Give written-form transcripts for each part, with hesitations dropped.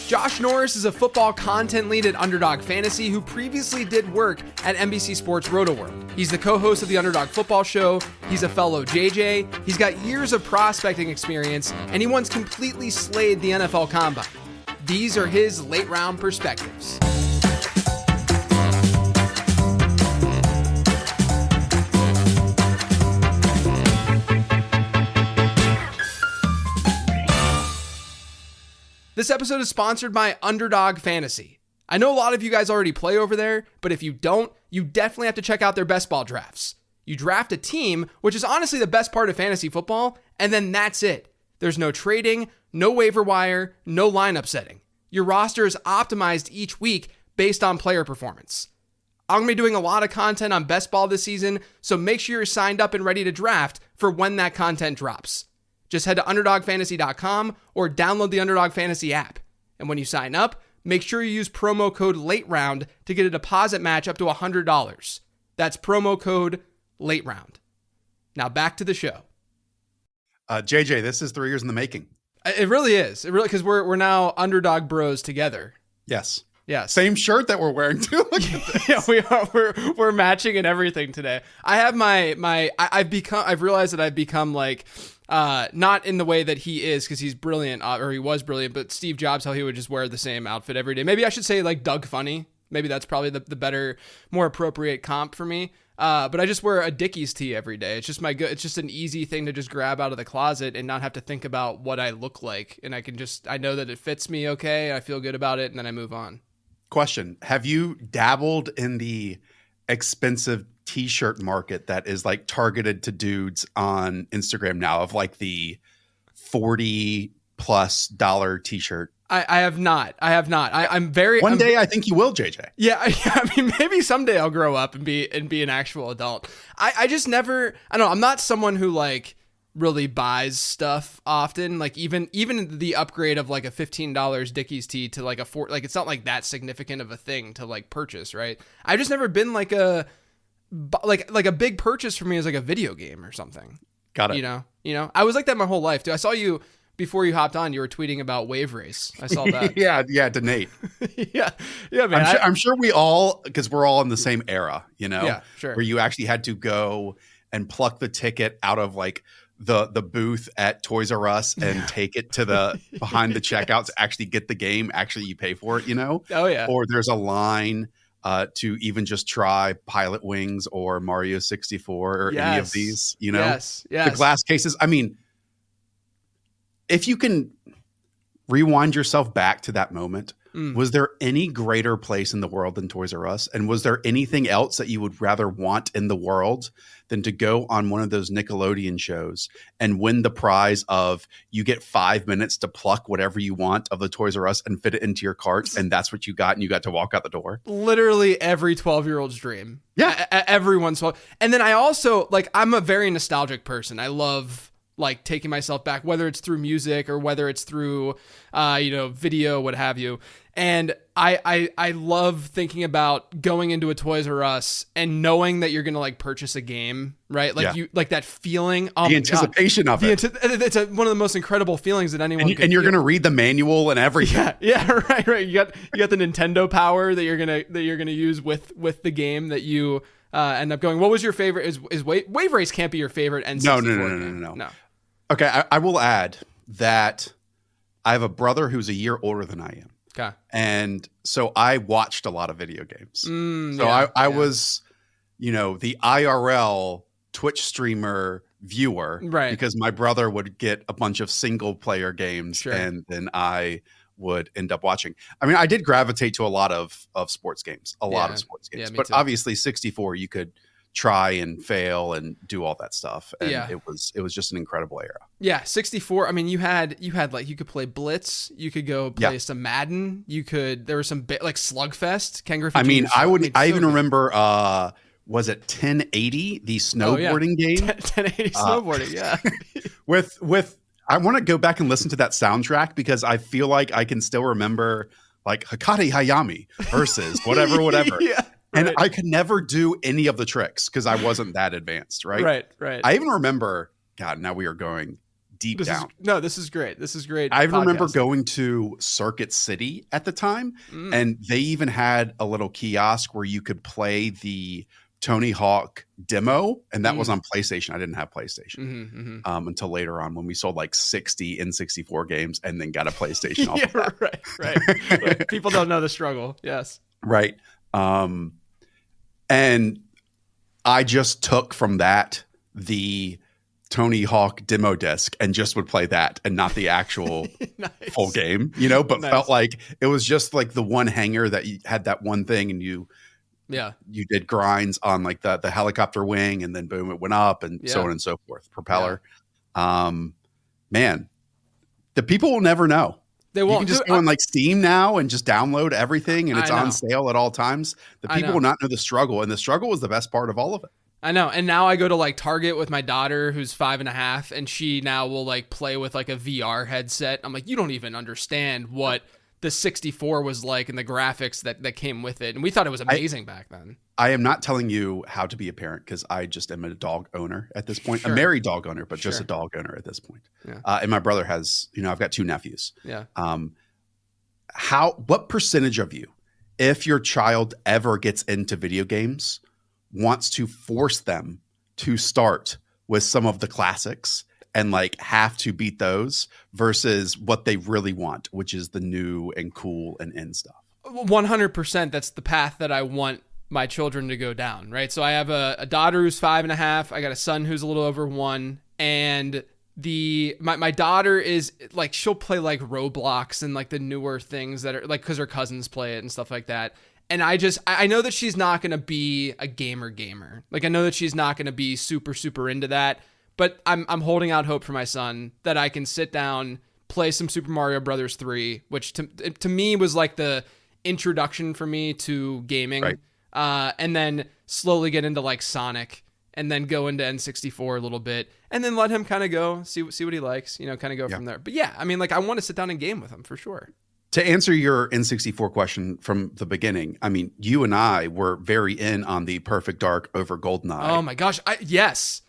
Josh Norris is a football content lead at Underdog Fantasy who previously did work at NBC Sports RotoWorld. He's the co-host of the Underdog Football Show, he's a fellow JJ, he's got years of prospecting experience, and he once completely slayed the NFL Combine. These are his late-round perspectives. This episode is sponsored by Underdog Fantasy. I know a lot of you guys already play over there, but if you don't, you definitely have to check out their best ball drafts. You draft a team, which is honestly the best part of fantasy football, and then that's it. There's no trading, no waiver wire, no lineup setting. Your roster is optimized each week based on player performance. I'm going to be doing a lot of content on best ball this season, so make sure you're signed up and ready to draft for when that content drops. Just head to UnderdogFantasy.com or download the Underdog Fantasy app. And when you sign up, make sure you use promo code LATEROUND to get a deposit match up to $100. That's promo code LATEROUND. Now back to the show. JJ, this is 3 years in the making. It really is. It really, because we're now Underdog Bros together. Yes. Yeah. Same shirt that we're wearing too. Look at this. Yeah, we are. We're matching and everything today. I have I've realized that I've become like, not in the way that he is, because he's brilliant, or he was brilliant, but Steve Jobs, how he would just wear the same outfit every day. Maybe I should say like Doug Funny. Maybe that's probably the better, more appropriate comp for me. But I just wear a Dickies tee every day. It's just it's just an easy thing to just grab out of the closet and not have to think about what I look like. And I know that it fits me okay. I feel good about it. And then I move on. Question. Have you dabbled in the expensive t-shirt market that is like targeted to dudes on Instagram now, of like the $40+ t-shirt? I have not. I'm very. One day I think you will, JJ. Yeah, I mean, maybe someday I'll grow up and be an actual adult. I just never. I don't know. I'm not someone who like really buys stuff often. Like even the upgrade of like a $15 Dickies tee to like a like it's not like that significant of a thing to like purchase, right? I've just never been like a big purchase for me is like a video game or something. Got it. You know. I was like that my whole life, dude. I saw you. Before you hopped on, you were tweeting about Wave Race. I saw that. yeah, to Nate. yeah, man. I'm sure we all, because we're all in the same era, Yeah, sure. Where you actually had to go and pluck the ticket out of like the booth at Toys R Us and take it to the behind the checkout to actually get the game. Actually, you pay for it, Oh yeah. Or there's a line to even just try Pilot Wings or Mario 64 or any of these. Yes. The glass cases. I mean, if you can rewind yourself back to that moment, was there any greater place in the world than Toys R Us? And was there anything else that you would rather want in the world than to go on one of those Nickelodeon shows and win the prize of you get 5 minutes to pluck whatever you want of the Toys R Us and fit it into your cart, and that's what you got, and you got to walk out the door? Literally every 12-year-old's dream. Yeah. Everyone's. And then I also, like, I'm a very nostalgic person. I love like taking myself back, whether it's through music or whether it's through, video, what have you. And I love thinking about going into a Toys R Us and knowing that you're going to like purchase a game, right? Like you, like that feeling. Oh, the anticipation of it. It's one of the most incredible feelings that anyone and you're going to read the manual and everything. Yeah. Right. You got the Nintendo power that you're going to use with the game that you end up going. What was your favorite? Is Wave Race can't be your favorite N64 No. Okay, I will add that I have a brother who's a year older than I am. Okay. And so I watched a lot of video games. I was, the IRL Twitch streamer viewer. Right. Because my brother would get a bunch of single player games and then I would end up watching. I mean, I did gravitate to a lot of sports games, but obviously 64, you could try and fail and do all that stuff, and it was just an incredible era. 64. I mean, you had like, you could play Blitz, you could go play some Madden, there was some like Slugfest, Ken Griffey. I mean, I even remember was it 1080, the snowboarding game? 1080 snowboarding. with I want to go back and listen to that soundtrack because I feel like I can still remember like Hakari Hayami versus whatever. Yeah. And I could never do any of the tricks because I wasn't that advanced, right? Right. I even remember, God, now we are going deep down. This is great. This is great. I remember going to Circuit City at the time, and they even had a little kiosk where you could play the Tony Hawk demo, and that was on PlayStation. I didn't have PlayStation until later on when we sold like 60 N64 games and then got a PlayStation off of that. Right. People don't know the struggle. Yes. Right. And I just took from that the Tony Hawk demo disc and just would play that and not the actual full game, but felt like it was just like the one hanger that you had that one thing and you did grinds on like the helicopter wing and then boom, it went up and so on and so forth. Propeller. Man, the people will never know. They won't. You can just go on like Steam now and just download everything and it's on sale at all times. The people will not know the struggle, and the struggle was the best part of all of it. I know. And now I go to like Target with my daughter who's 5.5, and she now will like play with like a VR headset. I'm like, you don't even understand what the 64 was like and the graphics that came with it. And we thought it was amazing back then. I am not telling you how to be a parent because I just am a dog owner at this point. Sure. A married dog owner, but just a dog owner at this point. Yeah. And my brother has, I've got 2 nephews. Yeah. What percentage of you, if your child ever gets into video games, wants to force them to start with some of the classics and like have to beat those versus what they really want, which is the new and cool and in stuff? 100%. That's the path that I want my children to go down, right? So I have a daughter who's 5.5. I got a son who's a little over 1, and my daughter is like, she'll play like Roblox and like the newer things that are like, because her cousins play it and stuff like that. And I know that she's not going to be a gamer. Like, I know that she's not going to be super, super into that, but I'm holding out hope for my son that I can sit down, play some Super Mario Brothers 3, which to me was like the introduction for me to gaming. Right. And then slowly get into like Sonic, and then go into N64 a little bit, and then let him kind of go see what he likes, kind of go from there. But yeah, I mean, like, I want to sit down and game with him for sure. To answer your N64 question from the beginning, I mean, you and I were very in on the Perfect Dark over GoldenEye. Oh my gosh. Yes.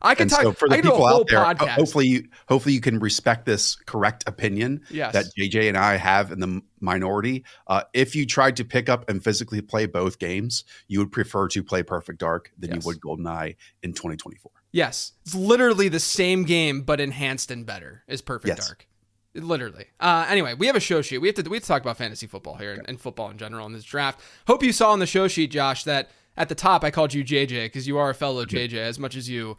I can talk. So for the I can do people a whole out there, podcast. hopefully you can respect this correct opinion that JJ and I have in the minority. If you tried to pick up and physically play both games, you would prefer to play Perfect Dark than you would GoldenEye in 2024. Yes. It's literally the same game, but enhanced and better is Perfect Dark. Literally. Anyway, we have a show sheet. We have to talk about fantasy football here and football in general in this draft. Hope you saw on the show sheet, Josh, that at the top I called you JJ because you are a fellow JJ, as much as you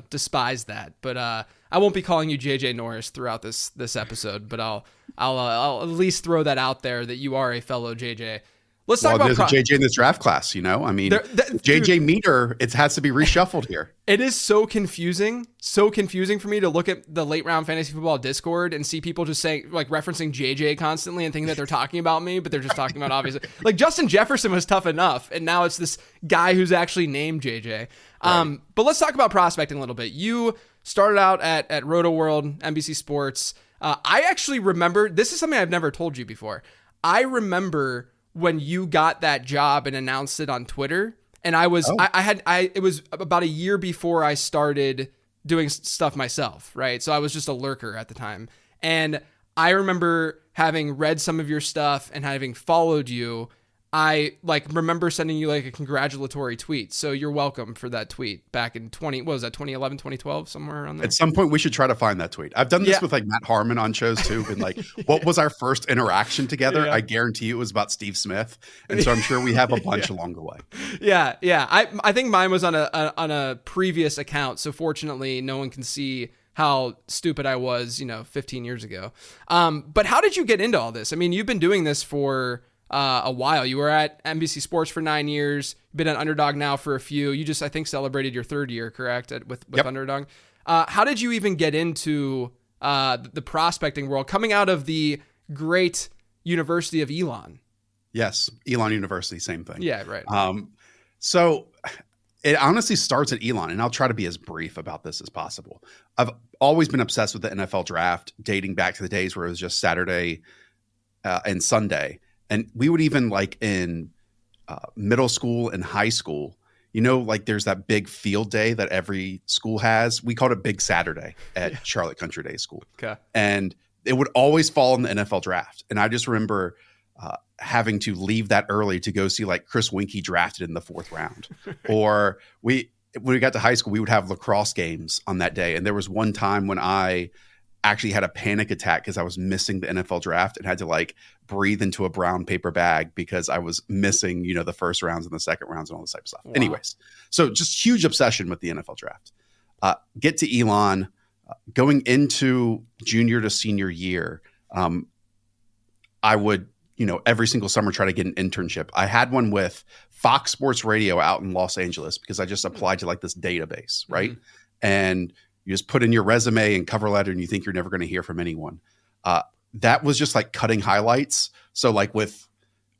despise that. But I won't be calling you JJ Norris throughout this episode. But I'll at least throw that out there that you are a fellow JJ. Let's talk about there's a JJ in this draft class, I mean, JJ meter, it has to be reshuffled here. It is so confusing for me to look at the late round fantasy football Discord and see people just saying, like, referencing JJ constantly and thinking that they're talking about me, but they're just talking about obviously like Justin Jefferson was tough enough, and now it's this guy who's actually named JJ. Right. But let's talk about prospecting a little bit. You started out at Roto World, NBC Sports. I actually remember, this is something I've never told you before. I remember when you got that job and announced it on Twitter, and it was about a year before I started doing stuff myself, right? So I was just a lurker at the time. And I remember having read some of your stuff and having followed you. I remember sending you like a congratulatory tweet. So you're welcome for that tweet back in 2011, 2012, somewhere around there. At some point we should try to find that tweet. I've done this with like Matt Harmon on shows too. Been like, what was our first interaction together? I guarantee you it was about Steve Smith. And so I'm sure we have a bunch along the way. Yeah. I think mine was on a previous account. So fortunately no one can see how stupid I was, 15 years ago. But how did you get into all this? I mean, you've been doing this for a while. You were at NBC Sports for 9 years. You've been at Underdog now for a few. You just, I think, celebrated your 3rd year, correct? With Underdog. How did you even get into the prospecting world coming out of the great University of Elon? Yes, Elon University, same thing. Yeah, right. So it honestly starts at Elon, and I'll try to be as brief about this as possible. I've always been obsessed with the NFL draft, dating back to the days where it was just Saturday and Sunday. And we would even, like, in middle school and high school, like there's that big field day that every school has. We called it Big Saturday at Charlotte Country Day School. Okay. And it would always fall in the NFL draft. And I just remember having to leave that early to go see like Chris Winkie drafted in the 4th round. Or when we got to high school, we would have lacrosse games on that day. And there was one time when I actually had a panic attack because I was missing the NFL draft and had to like breathe into a brown paper bag because I was missing, the first rounds and the second rounds and all this type of stuff. Wow. Anyways, so just huge obsession with the NFL draft. Get to Elon, going into junior to senior year. I would, every single summer try to get an internship. I had one with Fox Sports Radio out in Los Angeles because I just applied to like this database, right? Mm-hmm. And you just put in your resume and cover letter and you think you're never going to hear from anyone. That was just like cutting highlights. So like with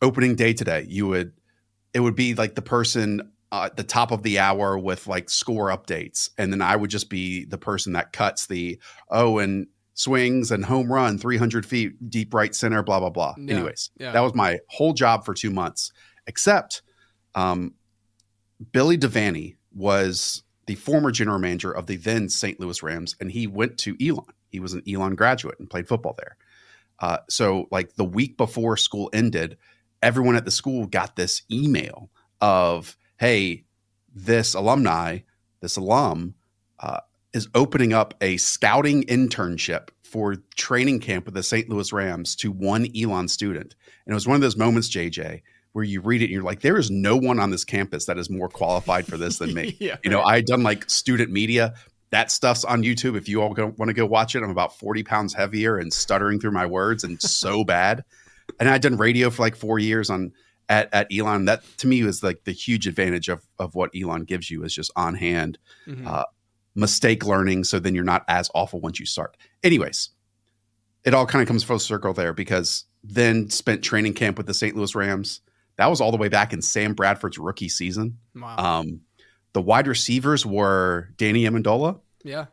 opening day today, it would be like the person at the top of the hour with like score updates. And then I would just be the person that cuts and swings and home run 300 feet, deep right center, blah, blah, blah. Yeah, anyways, that was my whole job for 2 months, except Billy Devaney was the former general manager of the then St. Louis Rams, and he went to Elon. He was an Elon graduate and played football there. So like the week before school ended, everyone at the school got this email of, hey, this alum is opening up a scouting internship for training camp with the St. Louis Rams to one Elon student. And it was one of those moments, JJ, where you read it and you're like, there is no one on this campus that is more qualified for this than me. Yeah, I had done like student media. That stuff's on YouTube. If you all want to go watch it, I'm about 40 pounds heavier and stuttering through my words and so bad. And I'd done radio for like 4 years at Elon. That to me was like the huge advantage of what Elon gives you is just on hand mistake learning. So then you're not as awful once you start. Anyways, it all kind of comes full circle there because then spent training camp with the St. Louis Rams. That was all the way back in Sam Bradford's rookie season. Wow. The wide receivers were Danny Amendola. Yeah.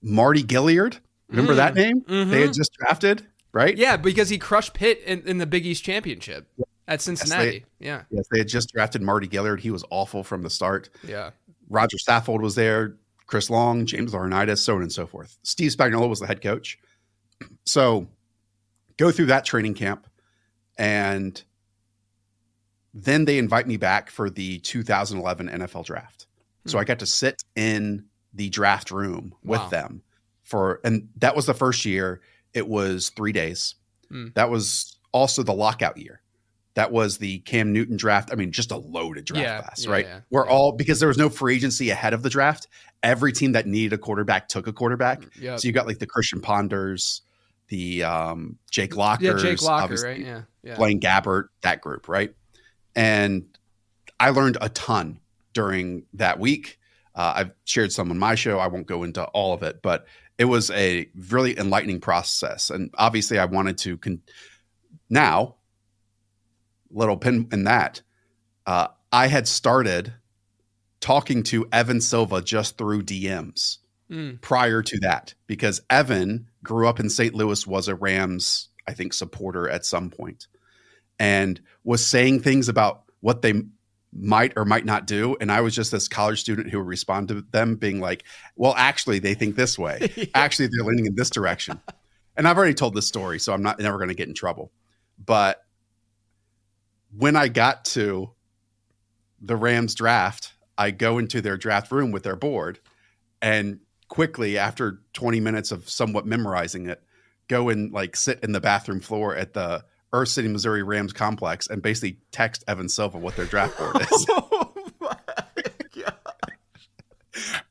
Marty Gilliard. Remember that name? Mm-hmm. They had just drafted, right? Yeah, because he crushed Pitt in the Big East Championship at Cincinnati. Yes, they had just drafted Marty Gilliard. He was awful from the start. Yeah. Roger Saffold was there, Chris Long, James Laurinaitis, so on and so forth. Steve Spagnuolo was the head coach. So go through that training camp, and then they invite me back for the 2011 NFL draft. So I got to sit in the draft room with them and that was the first year. It was 3 days. That was also the lockout year. That was the Cam Newton draft. I mean, just a loaded draft class, right? Yeah. Because there was no free agency ahead of the draft. Every team that needed a quarterback took a quarterback. Yep. So you got like the Christian Ponders, the Jake Lockers. Yeah, Jake Locker, right? Yeah. Blaine Gabbert, that group, right? And I learned a ton during that week. I've shared some on my show. I won't go into all of it, but it was a really enlightening process. And obviously I wanted to now, little pin in that, I had started talking to Evan Silva just through DMs prior to that, because Evan grew up in St. Louis, was a Rams, I think, supporter at some point, and was saying things about what they might or might not do. And I was just this college student who would respond to them being like, well, actually, they think this way. Actually, they're leaning in this direction. And I've already told this story, so I'm never going to get in trouble. But when I got to the Rams draft, I go into their draft room with their board, and quickly, after 20 minutes of somewhat memorizing it, go and like sit in the bathroom floor at the Earth City, Missouri Rams complex and basically text Evan Silva what their draft board is. Oh my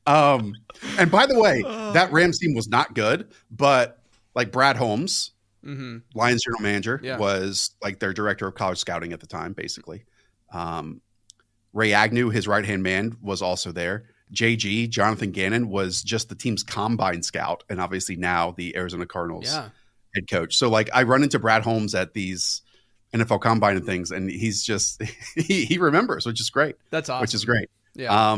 gosh. And by the way, that Rams team was not good, but like Brad Holmes, Lions general manager, was like their director of college scouting at the time, basically. Ray Agnew, his right-hand man, was also there. JG, Jonathan Gannon, was just the team's combine scout, and obviously now the Arizona Cardinals head coach. So like I run into Brad Holmes at these NFL combine and things, and he's just he remembers, which is great. That's awesome. Which is great. Yeah.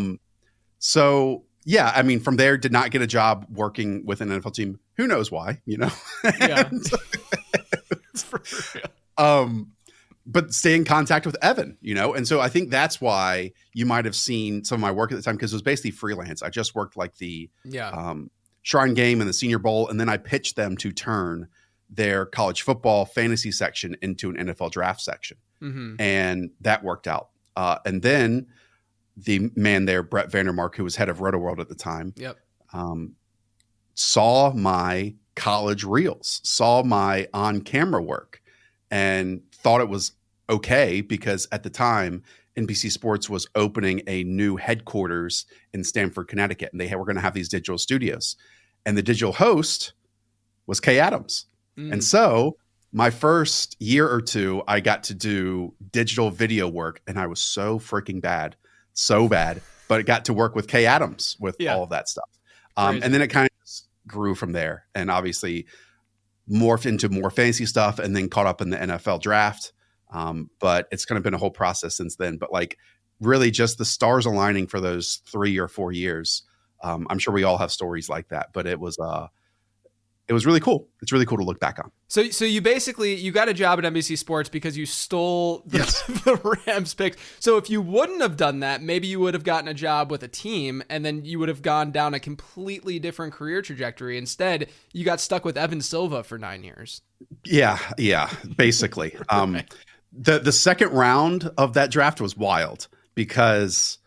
So yeah, I mean, from there, did not get a job working with an NFL team. Who knows why? You know. Yeah. but stay in contact with Evan, And so I think that's why you might have seen some of my work at the time, because it was basically freelance. I just worked like the Shrine Game and the Senior Bowl, and then I pitched them to turn their college football fantasy section into an NFL draft section. Mm-hmm. And that worked out. And then the man there, Brett Vandermark, who was head of RotoWorld at the time, saw my college reels, saw my on-camera work, and thought it was okay, because at the time, NBC Sports was opening a new headquarters in Stamford, Connecticut, and were going to have these digital studios. And the digital host was Kay Adams. And so my first year or two, I got to do digital video work, and I was so freaking bad, but I got to work with Kay Adams with all of that stuff. And then it kind of grew from there, and obviously morphed into more fantasy stuff, and then caught up in the NFL draft. But it's kind of been a whole process since then. But like really just the stars aligning for those 3 or 4 years. I'm sure we all have stories like that, but it was really cool. It's really cool to look back on. So you basically, you got a job at NBC Sports because you stole the Rams pick. So if you wouldn't have done that, maybe you would have gotten a job with a team, and then you would have gone down a completely different career trajectory. Instead, you got stuck with Evan Silva for 9 years. Yeah, basically. Right. The second round of that draft was wild, because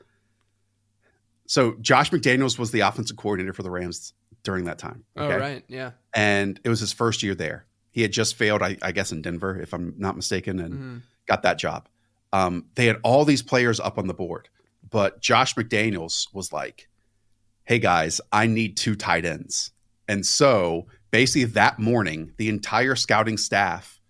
so Josh McDaniels was the offensive coordinator for the Rams during that time. Okay? Oh, right. Yeah. And it was his first year there. He had just failed, I guess, in Denver, if I'm not mistaken, and got that job. They had all these players up on the board, but Josh McDaniels was like, hey, guys, I need 2 tight ends. And so basically that morning, the entire scouting staff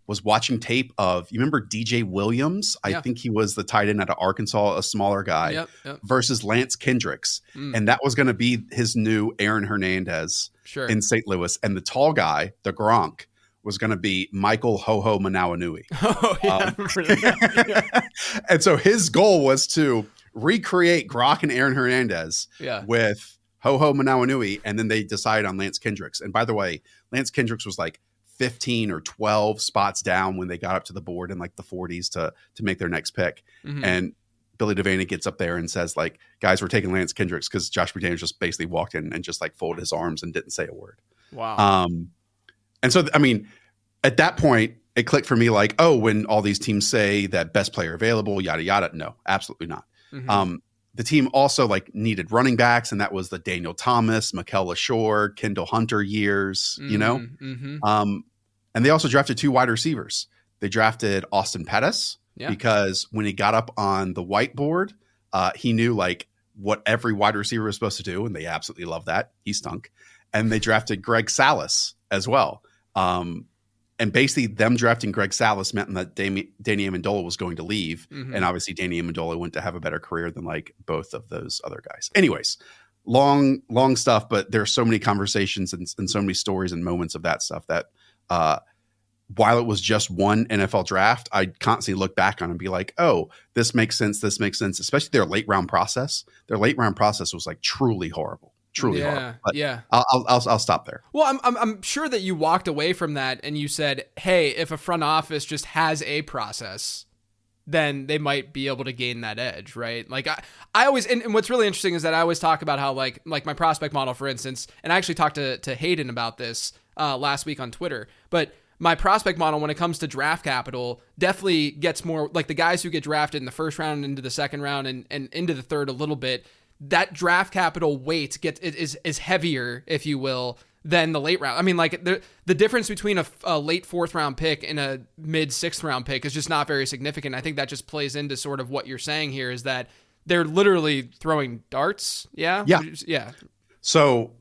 was watching tape of, you remember DJ Williams? I think he was the tight end out of Arkansas, a smaller guy, versus Lance Kendricks. And that was going to be his new Aaron Hernandez in St. Louis. And the tall guy, the Gronk, was going to be Michael Ho-Ho Manawanui. Oh, yeah. And so his goal was to recreate Gronk and Aaron Hernandez with Ho-Ho Manawanui. And then they decided on Lance Kendricks. And by the way, Lance Kendricks was like 15 or 12 spots down when they got up to the board in like the 40s to make their next pick. And Billy Devaney gets up there and says, like, guys, we're taking Lance Kendricks, because Josh McDaniels just basically walked in and just like folded his arms and didn't say a word. Wow. And so, I mean, at that point, it clicked for me like, oh, when all these teams say that best player available, yada, yada. No, absolutely not. The team also like needed running backs, and that was the Daniel Thomas, Mikel LaShore, Kendall Hunter years, and they also drafted 2 wide receivers. They drafted Austin Pettis because when he got up on the whiteboard, he knew like what every wide receiver was supposed to do, and they absolutely loved that. He stunk. And they drafted Greg Salas as well. And basically them drafting Greg Salas meant that Danny Amendola was going to leave. And obviously Danny Amendola went to have a better career than like both of those other guys. Anyways, long stuff, but there are so many conversations and so many stories and moments of that stuff that while it was just one NFL draft, I'd constantly look back on and be like, oh, this makes sense. This makes sense. Especially their late round process. Their late round process was like truly horrible. Truly horrible. But I'll stop there. Well, I'm sure that you walked away from that and you said, hey, if a front office just has a process, then they might be able to gain that edge, right? Like I always, and what's really interesting is that I always talk about how like my prospect model, for instance, and I actually talked to Hayden about this last week on Twitter, but my prospect model when it comes to draft capital definitely gets more like the guys who get drafted in the first round, into the second round, and into the third a little bit. That draft capital weight is heavier, if you will, than the late round. I mean, like the difference between a late 4th round pick and a mid 6th round pick is just not very significant. I think that just plays into sort of what you're saying here, is that they're literally throwing darts. Yeah. So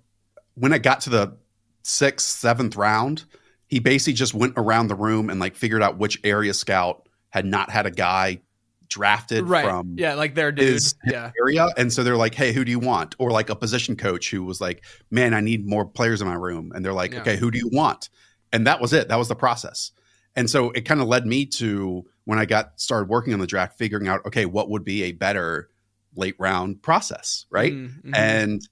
when it got to the 6th, 7th round, he basically just went around the room and like figured out which area scout had not had a guy drafted from like their dude his area. And so they're like, hey, who do you want? Or like a position coach who was like, man, I need more players in my room. And they're like, okay, who do you want? And that was it. That was the process. And so it kind of led me to, when I started working on the draft, figuring out, okay, what would be a better late round process, right? And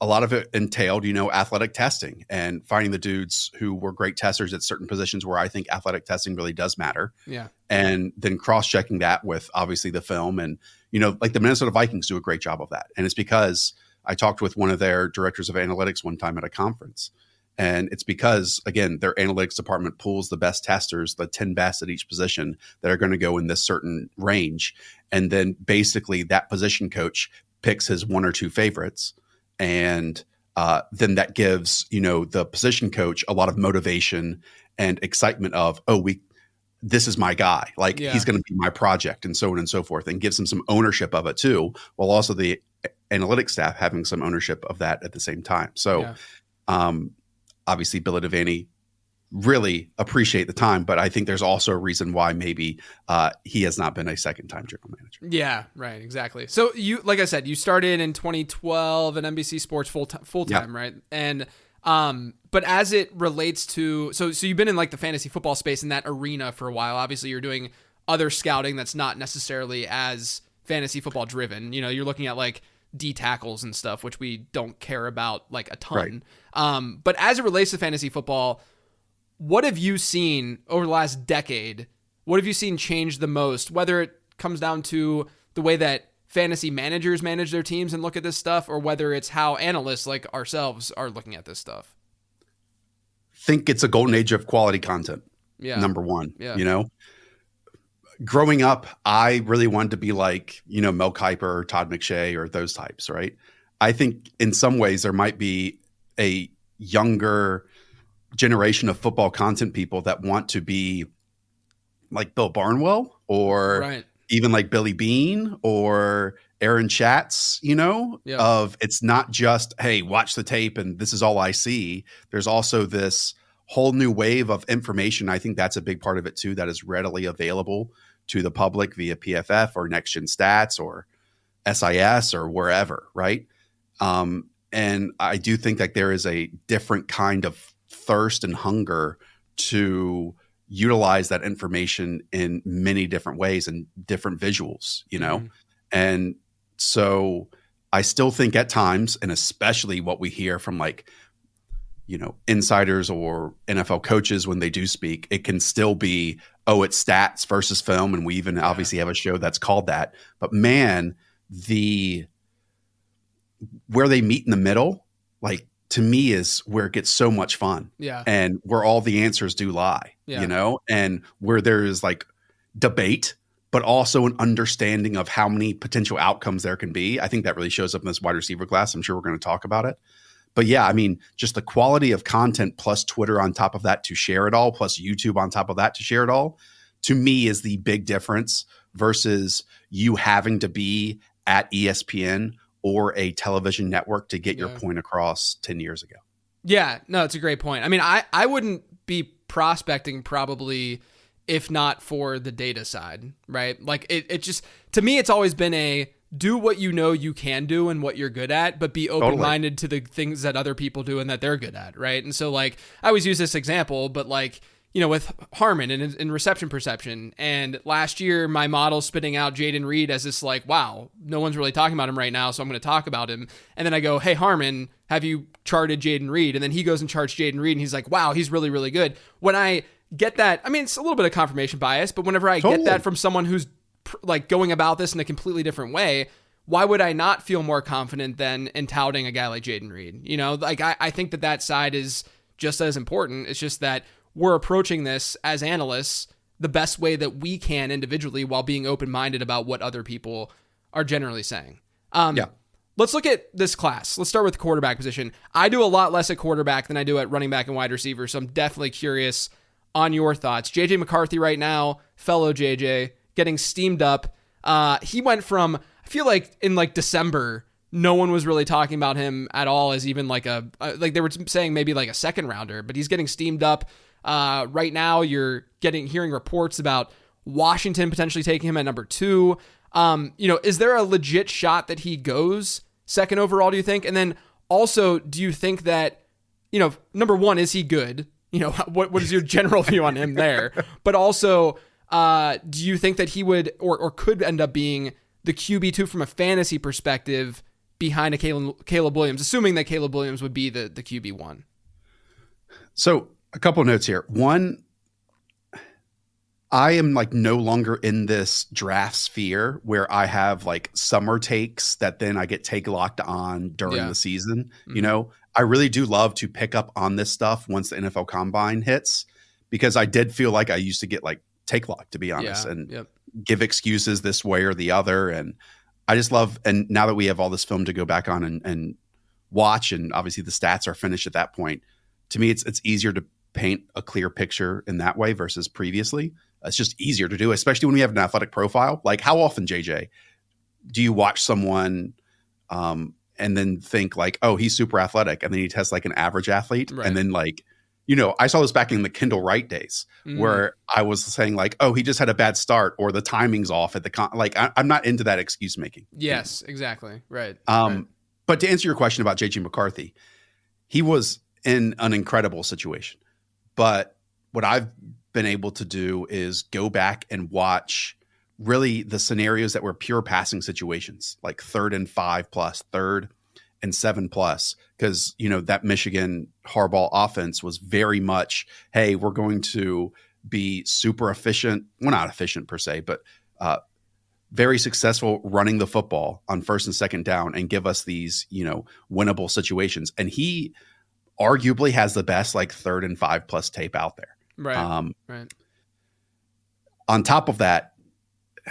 a lot of it entailed, athletic testing and finding the dudes who were great testers at certain positions where I think athletic testing really does matter. Yeah. And then cross-checking that with obviously the film. And, like the Minnesota Vikings do a great job of that. And it's because I talked with one of their directors of analytics one time at a conference. And it's because, again, their analytics department pulls the best testers, the 10 best at each position that are going to go in this certain range. And then basically that position coach picks his one or two favorites. And then that gives, the position coach a lot of motivation and excitement of, this is my guy. Like he's going to be my project and so on and so forth, and gives him some ownership of it too, while also the analytics staff having some ownership of that at the same time. So obviously Billy Devaney really appreciate the time, but I think there's also a reason why maybe he has not been a second-time general manager. Yeah, right, exactly. So you, like I said, you started in 2012 at NBC Sports full time, right? And but as it relates to, so you've been in like the fantasy football space in that arena for a while. Obviously, you're doing other scouting that's not necessarily as fantasy football driven. You're looking at like D tackles and stuff, which we don't care about like a ton. Right. But as it relates to fantasy football, what have you seen over the last decade? What have you seen change the most? Whether it comes down to the way that fantasy managers manage their teams and look at this stuff, or whether it's how analysts like ourselves are looking at this stuff. Think it's a golden age of quality content. Yeah. Number one, growing up, I really wanted to be like, Mel Kiper or Todd McShay or those types. Right. I think in some ways there might be a younger generation of football content people that want to be like Bill Barnwell or even like Billy Bean or Aaron Schatz, of it's not just, hey, watch the tape and this is all I see. There's also this whole new wave of information. I think that's a big part of it too, that is readily available to the public via PFF or Next Gen Stats or SIS or wherever. Right. And I do think that there is a different kind of thirst and hunger to utilize that information in many different ways and different visuals, And so I still think at times, and especially what we hear from like, insiders or NFL coaches when they do speak, it can still be, it's stats versus film. And we even obviously have a show that's called that. But man, where they meet in the middle, like, to me is where it gets so much fun. Yeah. And where all the answers do lie, and where there is like debate, but also an understanding of how many potential outcomes there can be. I think that really shows up in this wide receiver class. I'm sure we're going to talk about it. But yeah, I mean, just the quality of content plus Twitter on top of that to share it all, plus YouTube on top of that to share it all, to me is the big difference versus you having to be at ESPN or a television network to get your point across 10 years ago. Yeah, no, it's a great point. I mean, I wouldn't be prospecting probably if not for the data side, right? Like it just, to me, it's always been a do what you can do and what you're good at, but be open-minded to the things that other people do and that they're good at, right? And so like, I always use this example, but like, with Harmon and in reception perception. And last year, my model spitting out Jaden Reed as this like, wow, no one's really talking about him right now, so I'm going to talk about him. And then I go, hey, Harmon, have you charted Jaden Reed? And then he goes and charts Jaden Reed, and he's like, wow, he's really, really good. When I get that, I mean, it's a little bit of confirmation bias, but whenever I get that from someone who's like going about this in a completely different way, why would I not feel more confident than in touting a guy like Jaden Reed? Like I think that side is just as important. It's just that we're approaching this as analysts the best way that we can individually while being open-minded about what other people are generally saying. Let's look at this class. Let's start with the quarterback position. I do a lot less at quarterback than I do at running back and wide receiver, so I'm definitely curious on your thoughts. JJ McCarthy right now, fellow JJ, getting steamed up. He went from, I feel like in like December, no one was really talking about him at all as even like like they were saying maybe like a second rounder, but he's getting steamed up. Right now, you're hearing reports about Washington potentially taking him at number 2. Is there a legit shot that he goes second overall, do you think? And then also, do you think that, number 1, is he good? What is your general view on him there? But also, do you think that he would or could end up being the QB2 from a fantasy perspective behind a Caleb Williams, assuming that Caleb Williams would be the QB1. So a couple of notes here. One, I am like no longer in this draft sphere where I have like summer takes that then I get take locked on during the season. Mm-hmm. You know, I really do love to pick up on this stuff once the NFL Combine hits, because I did feel like I used to get like take locked, to be honest, and give excuses this way or the other. And I just love, and now that we have all this film to go back on and watch, and obviously the stats are finished at that point, to me, it's easier to paint a clear picture in that way versus previously. It's just easier to do, especially when we have an athletic profile. Like, how often, JJ, do you watch someone and then think like, oh, he's super athletic, and then he tests like an average athlete, right. And then like, you know, I saw this back in the Kendall Wright days where I was saying like, oh, he just had a bad start, or the timing's off at the I'm not into that excuse making. Yes, exactly. Right. But to answer your question about JJ McCarthy, he was in an incredible situation. But what I've been able to do is go back and watch really the scenarios that were pure passing situations, like 3rd and 5+, 3rd and 7+, because, you know, that Michigan Harbaugh offense was very much, hey, we're going to be super efficient. Well, not efficient per se, but very successful running the football on 1st and 2nd down and give us these, you know, winnable situations. And he arguably has the best like 3rd and 5+ tape out there. Right. Right. On top of that,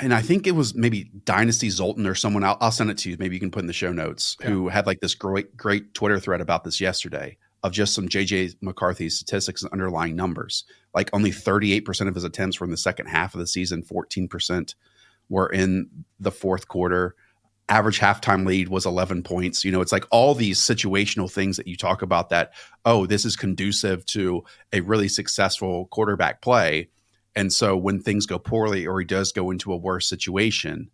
and I think it was maybe Dynasty Zoltan or someone, I'll send it to you, maybe you can put in the show notes, who had like this great Twitter thread about this yesterday of just some JJ McCarthy statistics and underlying numbers. Like only 38% of his attempts were in the second half of the season, 14% were in the fourth quarter. Average halftime lead was 11 points. You know, it's like all these situational things that you talk about that, oh, this is conducive to a really successful quarterback play. And so when things go poorly or he does go into a worse situation,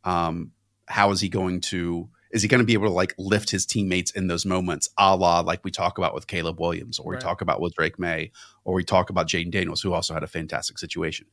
how is he going to be able to like lift his teammates in those moments, a la like we talk about with Caleb Williams, or we talk about with Drake May, or we talk about Jaden Daniels, who also had a fantastic situation.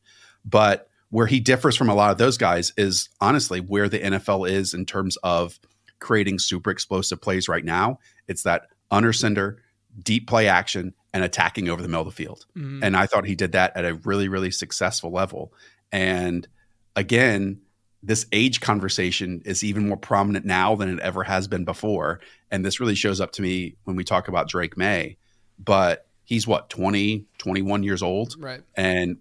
But where he differs from a lot of those guys is honestly where the NFL is in terms of creating super explosive plays right now. It's that under center, deep play action, and attacking over the middle of the field. Mm-hmm. And I thought he did that at a really, really successful level. And again, this age conversation is even more prominent now than it ever has been before. And this really shows up to me when we talk about Drake May. But he's 20, 21 years old. Right. And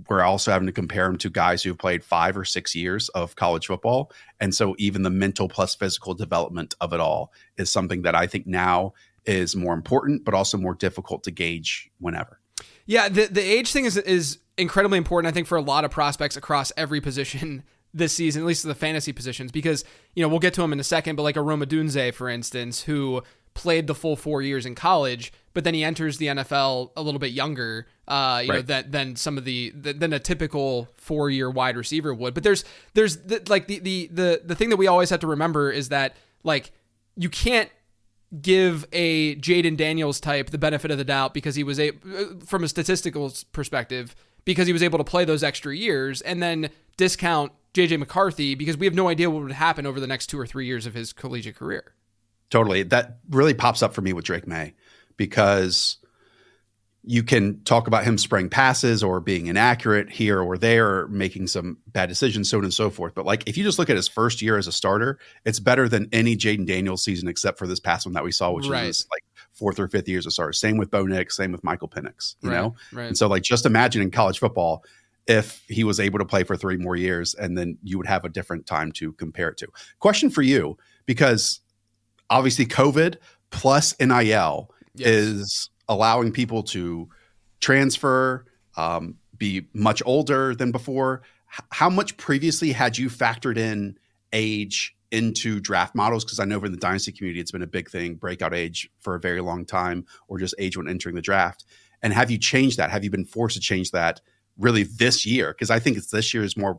we're also having to compare him to guys who've played 5 or 6 years of college football. And so even the mental plus physical development of it all is something that I think now is more important, but also more difficult to gauge whenever. Yeah, the age thing is incredibly important, I think, for a lot of prospects across every position this season, at least the fantasy positions, because, you know, we'll get to him in a second, but like a Roma Dunze, for instance, who played the full 4 years in college, but then he enters the NFL a little bit younger, know, than some of than a typical 4-year wide receiver would. But there's the thing that we always have to remember is that like you can't give a Jaden Daniels type the benefit of the doubt because he was from a statistical perspective, because he was able to play those extra years, and then discount JJ McCarthy because we have no idea what would happen over the next 2 or 3 years of his collegiate career. Totally. That really pops up for me with Drake May, because you can talk about him spraying passes or being inaccurate here or there, or making some bad decisions, so on and so forth. But like, if you just look at his first year as a starter, it's better than any Jaden Daniels season, except for this past one that we saw, which was like 4th or 5th years of starter. Same with Bo Nix, same with Michael Penix, you know? Right. And so like, just imagine in college football, if he was able to play for 3 more years, and then you would have a different time to compare it to. Question for you, because obviously COVID plus NIL is allowing people to transfer, be much older than before. How much previously had you factored in age into draft models? Because I know in the dynasty community, it's been a big thing, breakout age for a very long time, or just age when entering the draft. And have you changed that? Have you been forced to change that really this year? Because I think it's this year is more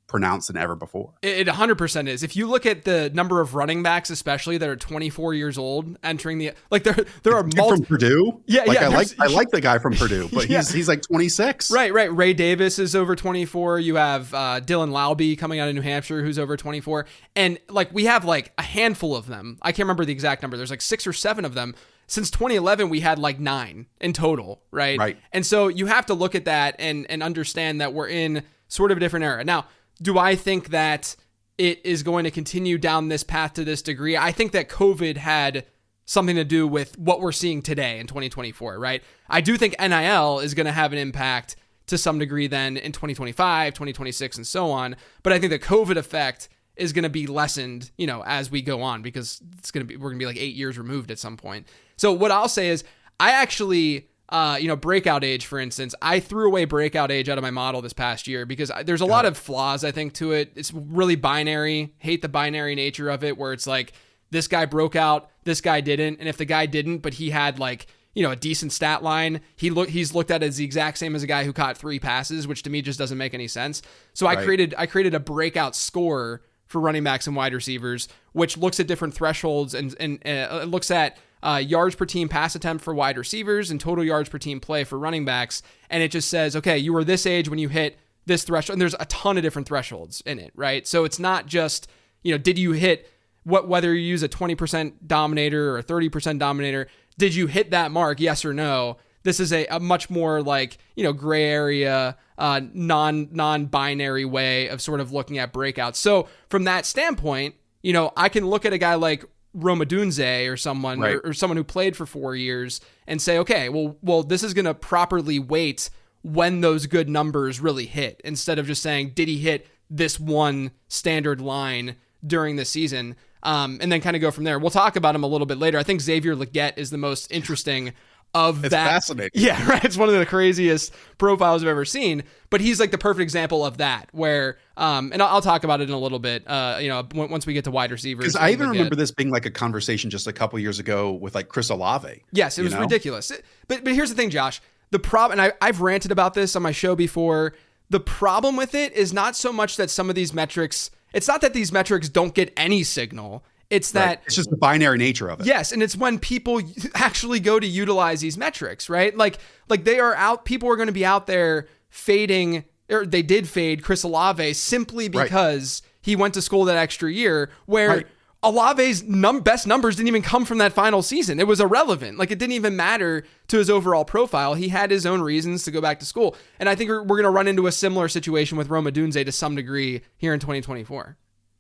pronounced than ever before. It 100% is. If you look at the number of running backs, especially that are 24 years old entering the, like there are from Purdue. Yeah, like, yeah. I like the guy from Purdue, but he's like 26. Right. Ray Davis is over 24. You have Dylan Laube coming out of New Hampshire who's over 24, and like we have like a handful of them. I can't remember the exact number. There's like 6 or 7 of them. Since 2011, we had like 9 in total, right? Right. And so you have to look at that and understand that we're in sort of a different era now. Do I think that it is going to continue down this path to this degree? I think that COVID had something to do with what we're seeing today in 2024, right? I do think NIL is going to have an impact to some degree then in 2025, 2026, and so on. But I think the COVID effect is going to be lessened, as we go on, because we're going to be like 8 years removed at some point. So what I'll say is I actually, breakout age, for instance, I threw away breakout age out of my model this past year because there's a lot of flaws, I think, to it. It's really binary, hate the binary nature of it, where it's like this guy broke out, this guy didn't. And if the guy didn't, but he had like, a decent stat line, he's looked at as the exact same as a guy who caught 3 passes, which to me just doesn't make any sense. So I created a breakout score for running backs and wide receivers, which looks at different thresholds and it looks at yards per team pass attempt for wide receivers and total yards per team play for running backs. And it just says, okay, you were this age when you hit this threshold. And there's a ton of different thresholds in it, right? So it's not just, did you hit whether you use a 20% dominator or a 30% dominator, did you hit that mark? Yes or no? This is a much more like, gray area, non-binary way of sort of looking at breakouts. So from that standpoint, I can look at a guy like Rome Odunze or someone or someone who played for 4 years and say, okay, well, this is going to properly weight when those good numbers really hit, instead of just saying, did he hit this one standard line during the season? And then kind of go from there. We'll talk about him a little bit later. I think Xavier Legette is the most interesting of it's that. Fascinating. Yeah, right. It's one of the craziest profiles I've ever seen, but he's like the perfect example of that, where, and I'll talk about it in a little bit, once we get to wide receivers. Because I even remember this being like a conversation just a couple years ago with like Chris Olave. Yes, it was ridiculous. But here's the thing, Josh, the problem, and I've ranted about this on my show before. The problem with it is not so much that some of these metrics, it's not that these metrics don't get any signal. It's that it's just the binary nature of it. Yes, and it's when people actually go to utilize these metrics, right? Like they are out. People are going to be out there fading, or they did fade Chris Olave simply because he went to school that extra year. Where Olave's best numbers didn't even come from that final season. It was irrelevant. Like it didn't even matter to his overall profile. He had his own reasons to go back to school, and I think we're going to run into a similar situation with Rome Odunze to some degree here in 2024.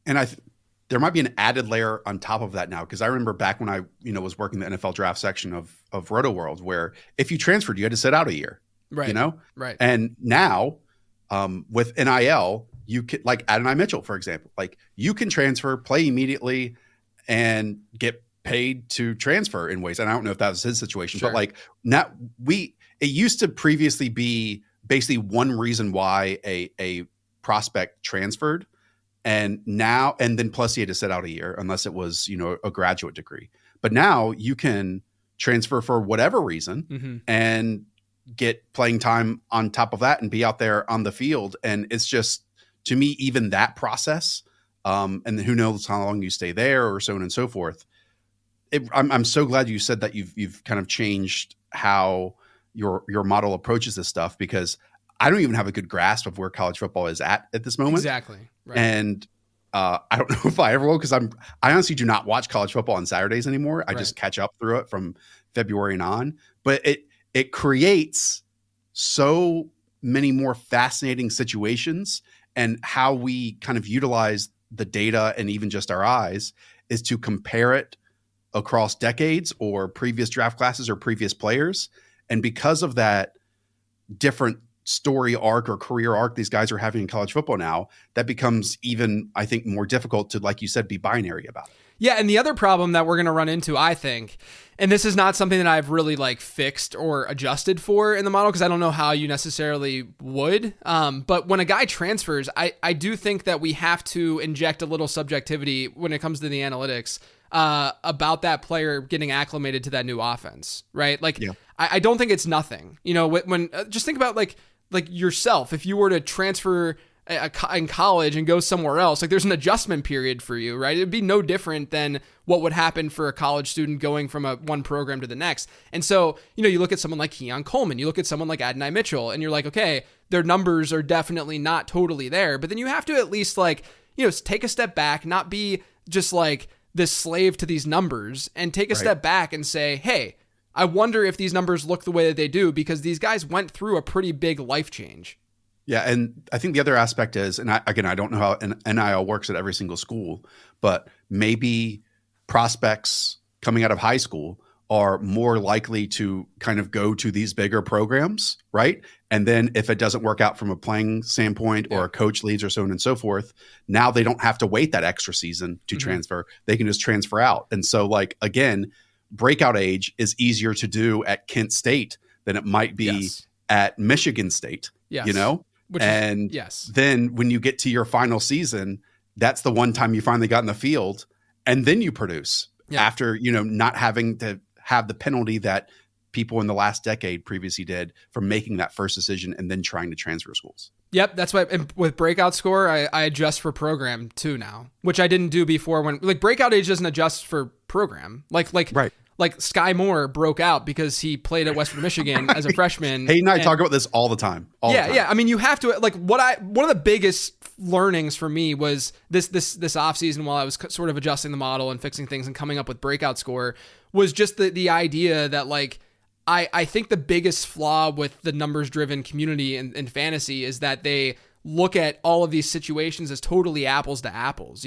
And there might be an added layer on top of that now, because I remember back when I was working the NFL draft section of Roto World, where if you transferred, you had to sit out a year. Right. Right. And now with NIL, you can, like Adonai Mitchell, for example, like you can transfer, play immediately, and get paid to transfer in ways. And I don't know if that was his situation, but like now it used to previously be basically one reason why a prospect transferred. And then plus he had to sit out a year unless it was, a graduate degree. But now you can transfer for whatever reason and get playing time on top of that and be out there on the field. And it's just, to me, even that process, and who knows how long you stay there or so on and so forth. I'm so glad you said that you've kind of changed how your model approaches this stuff, because I don't even have a good grasp of where college football is at this moment. Exactly. Right. And I don't know if I ever will, because I honestly do not watch college football on Saturdays anymore. I just catch up through it from February and on. But it creates so many more fascinating situations, and how we kind of utilize the data and even just our eyes is to compare it across decades or previous draft classes or previous players. And because of that different story arc or career arc these guys are having in college football now, that becomes even, I think, more difficult to, like you said, be binary about it. Yeah, and the other problem that we're going to run into, I think, and this is not something that I've really like fixed or adjusted for in the model, because I don't know how you necessarily would, but when a guy transfers, I do think that we have to inject a little subjectivity when it comes to the analytics about that player getting acclimated to that new offense, right? Like, I don't think it's nothing. When just think about like yourself, if you were to transfer in college and go somewhere else, like there's an adjustment period for you, right? It'd be no different than what would happen for a college student going from one program to the next. And so, you look at someone like Keon Coleman, you look at someone like Adonai Mitchell, and you're like, okay, their numbers are definitely not totally there, but then you have to at least take a step back, not be just like this slave to these numbers, and take a step back and say, hey, I wonder if these numbers look the way that they do because these guys went through a pretty big life change. Yeah, and I think the other aspect is, and I don't know how NIL works at every single school, but maybe prospects coming out of high school are more likely to kind of go to these bigger programs, right? And then if it doesn't work out from a playing standpoint or a coach leaves or so on and so forth, now they don't have to wait that extra season to transfer. They can just transfer out. And so again, breakout age is easier to do at Kent State than it might be at Michigan State, Then when you get to your final season, that's the one time you finally got in the field, and then you produce after, not having to have the penalty that people in the last decade previously did for making that first decision and then trying to transfer schools. Yep, that's why with breakout score, I adjust for program too now, which I didn't do before. When breakout age doesn't adjust for program. Like Sky Moore broke out because he played at Western Michigan as a freshman. Hey, and I talk about this all the time. Yeah. I mean, you have to one of the biggest learnings for me was this offseason while I was sort of adjusting the model and fixing things and coming up with breakout score was just the idea that I think the biggest flaw with the numbers driven community in fantasy is that they look at all of these situations as totally apples to apples.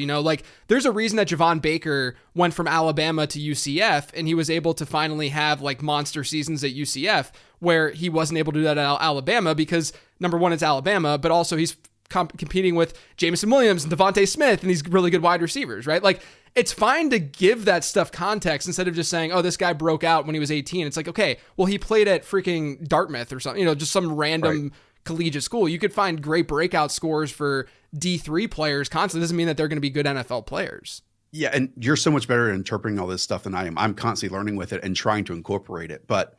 There's a reason that Javon Baker went from Alabama to UCF and he was able to finally have monster seasons at UCF where he wasn't able to do that at Alabama because number one, it's Alabama, but also he's competing with Jameson Williams and Devontae Smith and these really good wide receivers, right? It's fine to give that stuff context instead of just saying, oh, this guy broke out when he was 18. It's okay, well, he played at freaking Dartmouth or something, just some random collegiate school. You could find great breakout scores for D3 players constantly. Doesn't mean that they're going to be good NFL players. Yeah, and you're so much better at interpreting all this stuff than I am. I'm constantly learning with it and trying to incorporate it. But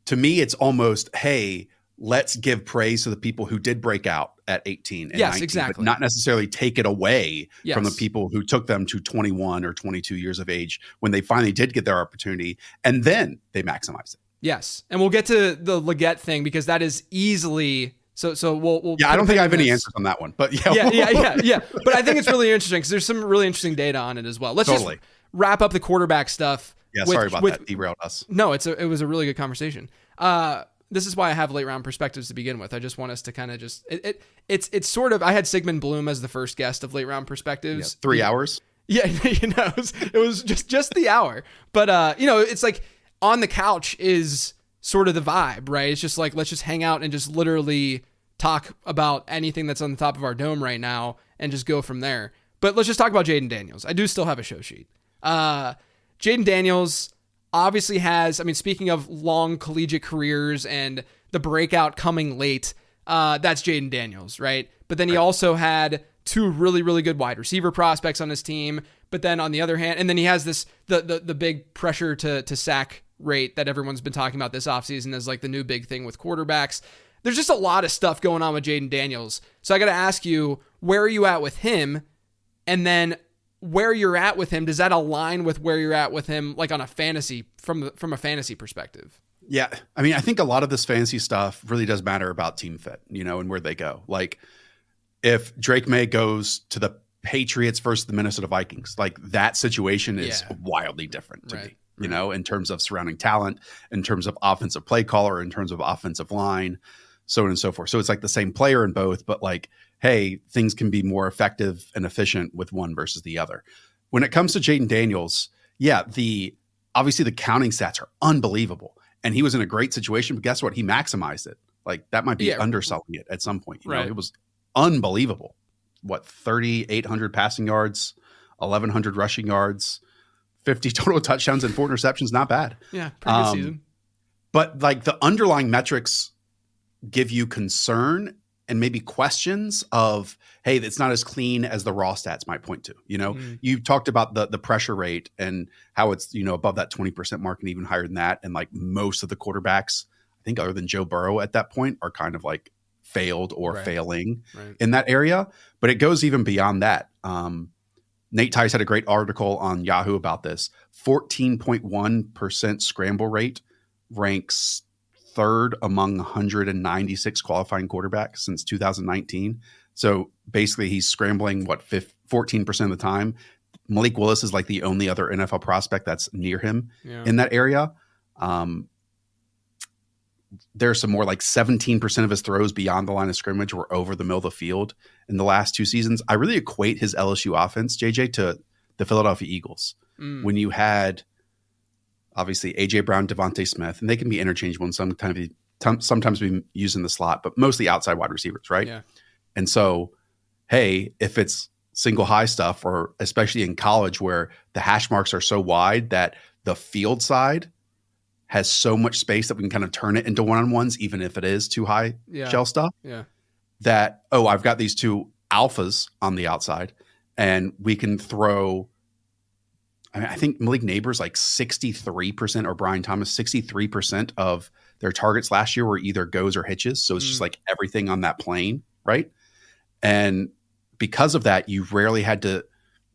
to me, it's almost, hey, let's give praise to the people who did break out at 18 and 19, exactly. But not necessarily take it away from the people who took them to 21 or 22 years of age when they finally did get their opportunity, and then they maximized it. Yes, and we'll get to the Leggett thing because that is easily so. We'll I don't think I have any answers on that one, but yeah. But I think it's really interesting because there's some really interesting data on it as well. Let's just wrap up the quarterback stuff. Yeah, sorry about that. Derailed us. No, it was a really good conversation. This is why I have late round perspectives to begin with. I just want us to kind of just it's sort of, I had Sigmund Bloom as the first guest of late round perspectives. 3 hours. Yeah, it was just the hour. But it's on the couch is sort of the vibe, right? It's just let's just hang out and just literally talk about anything that's on the top of our dome right now and just go from there. But let's just talk about Jaden Daniels. I do still have a show sheet. Jaden Daniels obviously has, speaking of long collegiate careers and the breakout coming late, that's Jaden Daniels, right? But then he also had two really, really good wide receiver prospects on his team. But then on the other hand, and then he has this, the big pressure to sack rate that everyone's been talking about this offseason as the new big thing with quarterbacks. There's just a lot of stuff going on with Jaden Daniels. So I got to ask you, where are you at with him? And then where you're at with him, does that align with where you're at with him, on a fantasy, from a fantasy perspective? Yeah. I think a lot of this fantasy stuff really does matter about team fit, and where they go. If Drake May goes to the Patriots versus the Minnesota Vikings, that situation is wildly different to me, in terms of surrounding talent, in terms of offensive play caller, in terms of offensive line, so on and so forth. So it's the same player in both, but hey, things can be more effective and efficient with one versus the other. When it comes to Jaden Daniels, obviously the counting stats are unbelievable. And he was in a great situation, but guess what? He maximized it. That might be underselling it at some point. You know, it was unbelievable. 3,800 passing yards, 1,100 rushing yards, 50 total touchdowns and 4 interceptions. Not bad. Yeah, pretty good season. But the underlying metrics give you concern and maybe questions of, hey, it's not as clean as the raw stats might point to. You talked about the pressure rate and how it's, above that 20% mark and even higher than that. And most of the quarterbacks, I think other than Joe Burrow at that point, are kind of failed or Right. failing Right. in that area. But it goes even beyond that. Nate Tice had a great article on Yahoo about this. 14.1% scramble rate ranks third among 196 qualifying quarterbacks since 2019. So basically he's scrambling 14% of the time. Malik Willis is like the only other NFL prospect that's near him in that area. There's some more, like 17% of his throws beyond the line of scrimmage were over the middle of the field in the last 2 seasons. I really equate his LSU offense, JJ, to the Philadelphia Eagles. When you had obviously AJ Brown, Devontae Smith, and they can be interchangeable and sometimes be used in the slot, but mostly outside wide receivers, right? Yeah. And so, hey, if it's single high stuff, or especially in college where the hash marks are so wide that the field side has so much space that we can kind of turn it into one-on-ones, even if it is too high shell stuff. Yeah. That, I've got these two alphas on the outside and we can throw. I think Malik Neighbors like 63%, or Brian Thomas 63% of their targets last year were either goes or hitches. So it's just like everything on that plane, right? And because of that, you rarely had to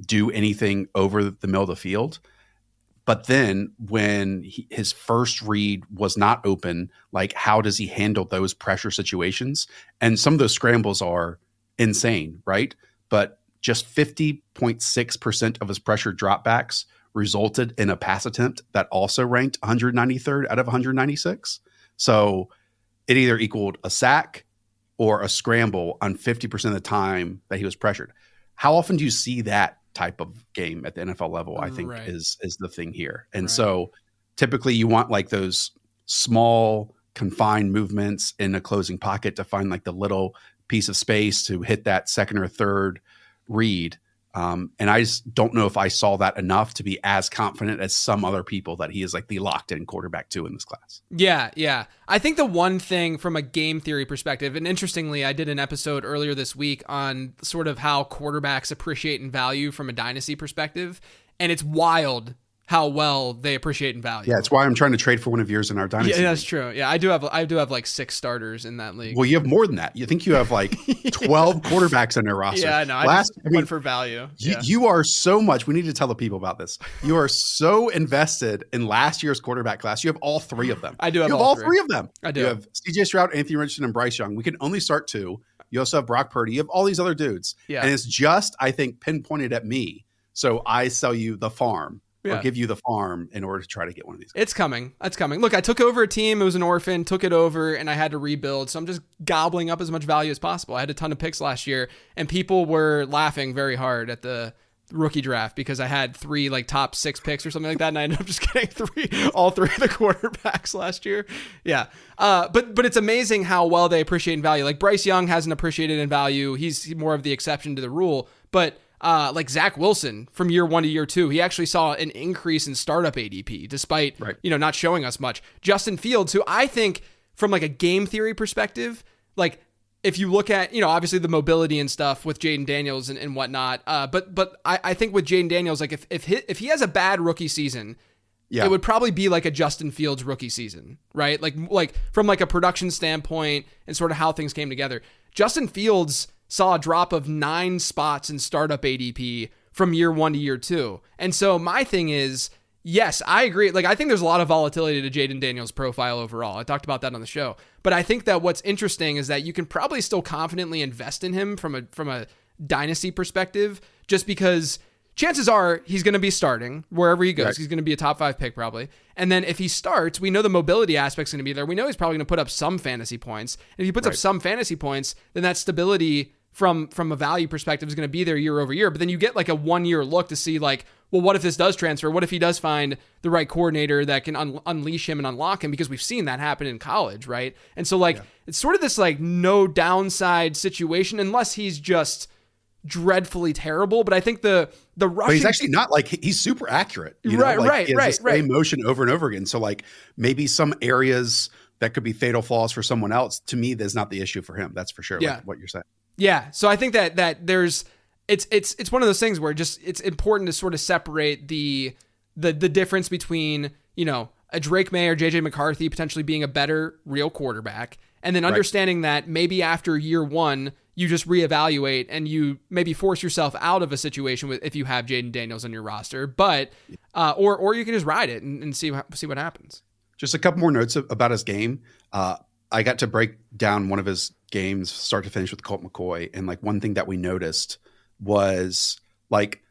do anything over the middle of the field. But then when his first read was not open, like how does he handle those pressure situations? And some of those scrambles are insane, right? But just 50.6% of his pressure dropbacks resulted in a pass attempt that also ranked 193rd out of 196. So it either equaled a sack or a scramble on 50% of the time that he was pressured. How often do you see that type of game at the NFL level? I think is the thing here. And so typically you want like those small confined movements in a closing pocket to find like the little piece of space to hit that second or third read. And I just don't know if I saw that enough to be as confident as some other people that he is like the locked in quarterback 2 in this class. Yeah. Yeah. I think the one thing from a game theory perspective, and interestingly, I did an episode earlier this week on sort of how quarterbacks appreciate in value from a dynasty perspective. And it's wild how well they appreciate in value. Yeah, it's why I'm trying to trade for one of yours in our dynasty. Yeah, that's true. Yeah, I do have like 6 starters in that league. Well, you have more than that. You think you have like 12 quarterbacks on your roster. Yeah, no, I went for value. You are so much. We need to tell the people about this. You are so invested in last year's quarterback class. You have all 3 of them. I do have you have all 3 of them. I do. You have CJ Stroud, Anthony Richardson, and Bryce Young. We can only start 2. You also have Brock Purdy. You have all these other dudes. Yeah. And it's just, I think, pinpointed at me. So I sell you the farm. Or give you the farm in order to try to get one of these guys. It's coming. Look, I took over a team. It was an orphan, took it over, and I had to rebuild. So I'm just gobbling up as much value as possible. I had a ton of picks last year, and people were laughing very hard at the rookie draft because I had 3 like top 6 picks or something like that, and I ended up just getting all 3 of the quarterbacks last year. Yeah. But it's amazing how well they appreciate in value. Like Bryce Young hasn't appreciated in value. He's more of the exception to the rule. But like Zach Wilson from year 1 to year 2, he actually saw an increase in startup ADP despite, not showing us much. Justin Fields, who I think from like a game theory perspective, like if you look at, obviously the mobility and stuff with Jaden Daniels and whatnot. But I think with Jaden Daniels, like if he has a bad rookie season, it would probably be like a Justin Fields rookie season, right? Like from like a production standpoint and sort of how things came together. Justin Fields saw a drop of 9 spots in startup ADP from year 1 to year 2. And so my thing is, yes, I agree. Like, I think there's a lot of volatility to Jaden Daniels' profile overall. I talked about that on the show. But I think that what's interesting is that you can probably still confidently invest in him from a dynasty perspective, just because chances are he's going to be starting wherever he goes. Right. He's going to be a top 5 pick probably. And then if he starts, we know the mobility aspect's going to be there. We know he's probably going to put up some fantasy points. And if he puts up some fantasy points, then that stability from a value perspective is going to be there year over year. But then you get like a 1-year look to see like, well, what if this does transfer? What if he does find the right coordinator that can unleash him and unlock him? Because we've seen that happen in college, right? And so like, it's sort of this like no downside situation unless he's just dreadfully terrible. But I think the rushing, but he's actually not like, he's super accurate. Right. Same motion over and over again. So like maybe some areas that could be fatal flaws for someone else. To me, that's not the issue for him. That's for sure. Yeah. Like what you're saying. Yeah. So I think that there's, it's one of those things where just, it's important to sort of separate the difference between, a Drake May or JJ McCarthy potentially being a better real quarterback. And then understanding that maybe after year one, you just reevaluate and you maybe force yourself out of a situation with if you have Jaden Daniels on your roster, but or you can just ride it and see what happens. Just a couple more notes about his game. I got to break down one of his games start to finish with Colt McCoy, and like one thing that we noticed was like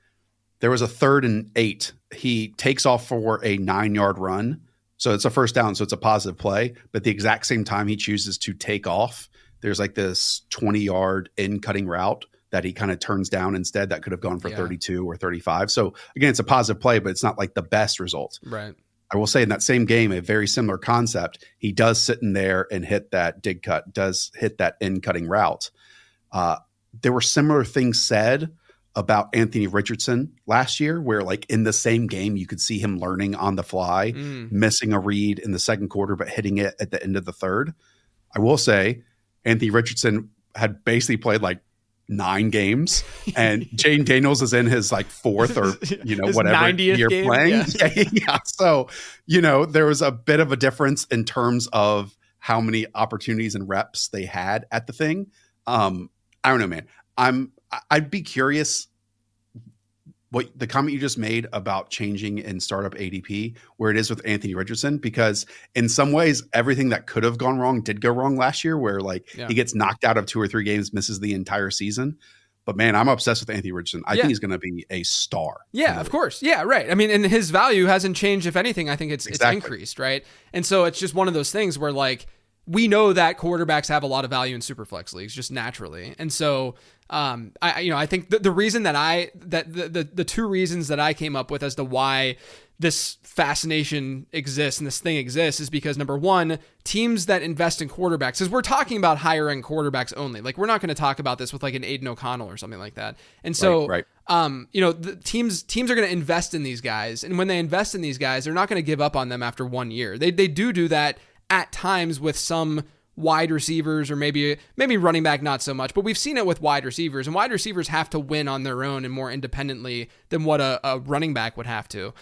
there was a 3rd and 8. He takes off for a 9-yard run. So it's a first down. So it's a positive play. But the exact same time he chooses to take off, there's like this 20-yard in cutting route that he kind of turns down instead that could have gone for 32 or 35. So again, it's a positive play, but it's not like the best result. Right. I will say in that same game, a very similar concept. He does sit in there and hit that dig cut, does hit that in cutting route. There were similar things said about Anthony Richardson last year, where like in the same game, you could see him learning on the fly, missing a read in the second quarter, but hitting it at the end of the third. I will say Anthony Richardson had basically played like 9 games, and Jaden Daniels is in his like 4th or, you know, his whatever 90th year game? playing. Yeah. So, you know, there was a bit of a difference in terms of how many opportunities and reps they had at the thing. I don't know, man. I'd be curious what the comment you just made about changing in startup ADP, where it is with Anthony Richardson, because in some ways, everything that could have gone wrong did go wrong last year, where like he gets knocked out of 2 or 3 games, misses the entire season. But man, I'm obsessed with Anthony Richardson. I think he's going to be a star. Yeah, of course. Yeah, right. I mean, and his value hasn't changed. If anything, I think it's increased, right? And so it's just one of those things where like, we know that quarterbacks have a lot of value in superflex leagues just naturally. And so, I think the reason that the 2 reasons that I came up with as to why this fascination exists and this thing exists is because, number one, teams that invest in quarterbacks, because we're talking about higher end quarterbacks only. Like, we're not going to talk about this with like an Aiden O'Connell or something like that. And so, the teams are going to invest in these guys. And when they invest in these guys, they're not going to give up on them after 1 year. They do that at times with some wide receivers, or maybe running back, not so much, but we've seen it with wide receivers, and wide receivers have to win on their own and more independently than what a running back would have to.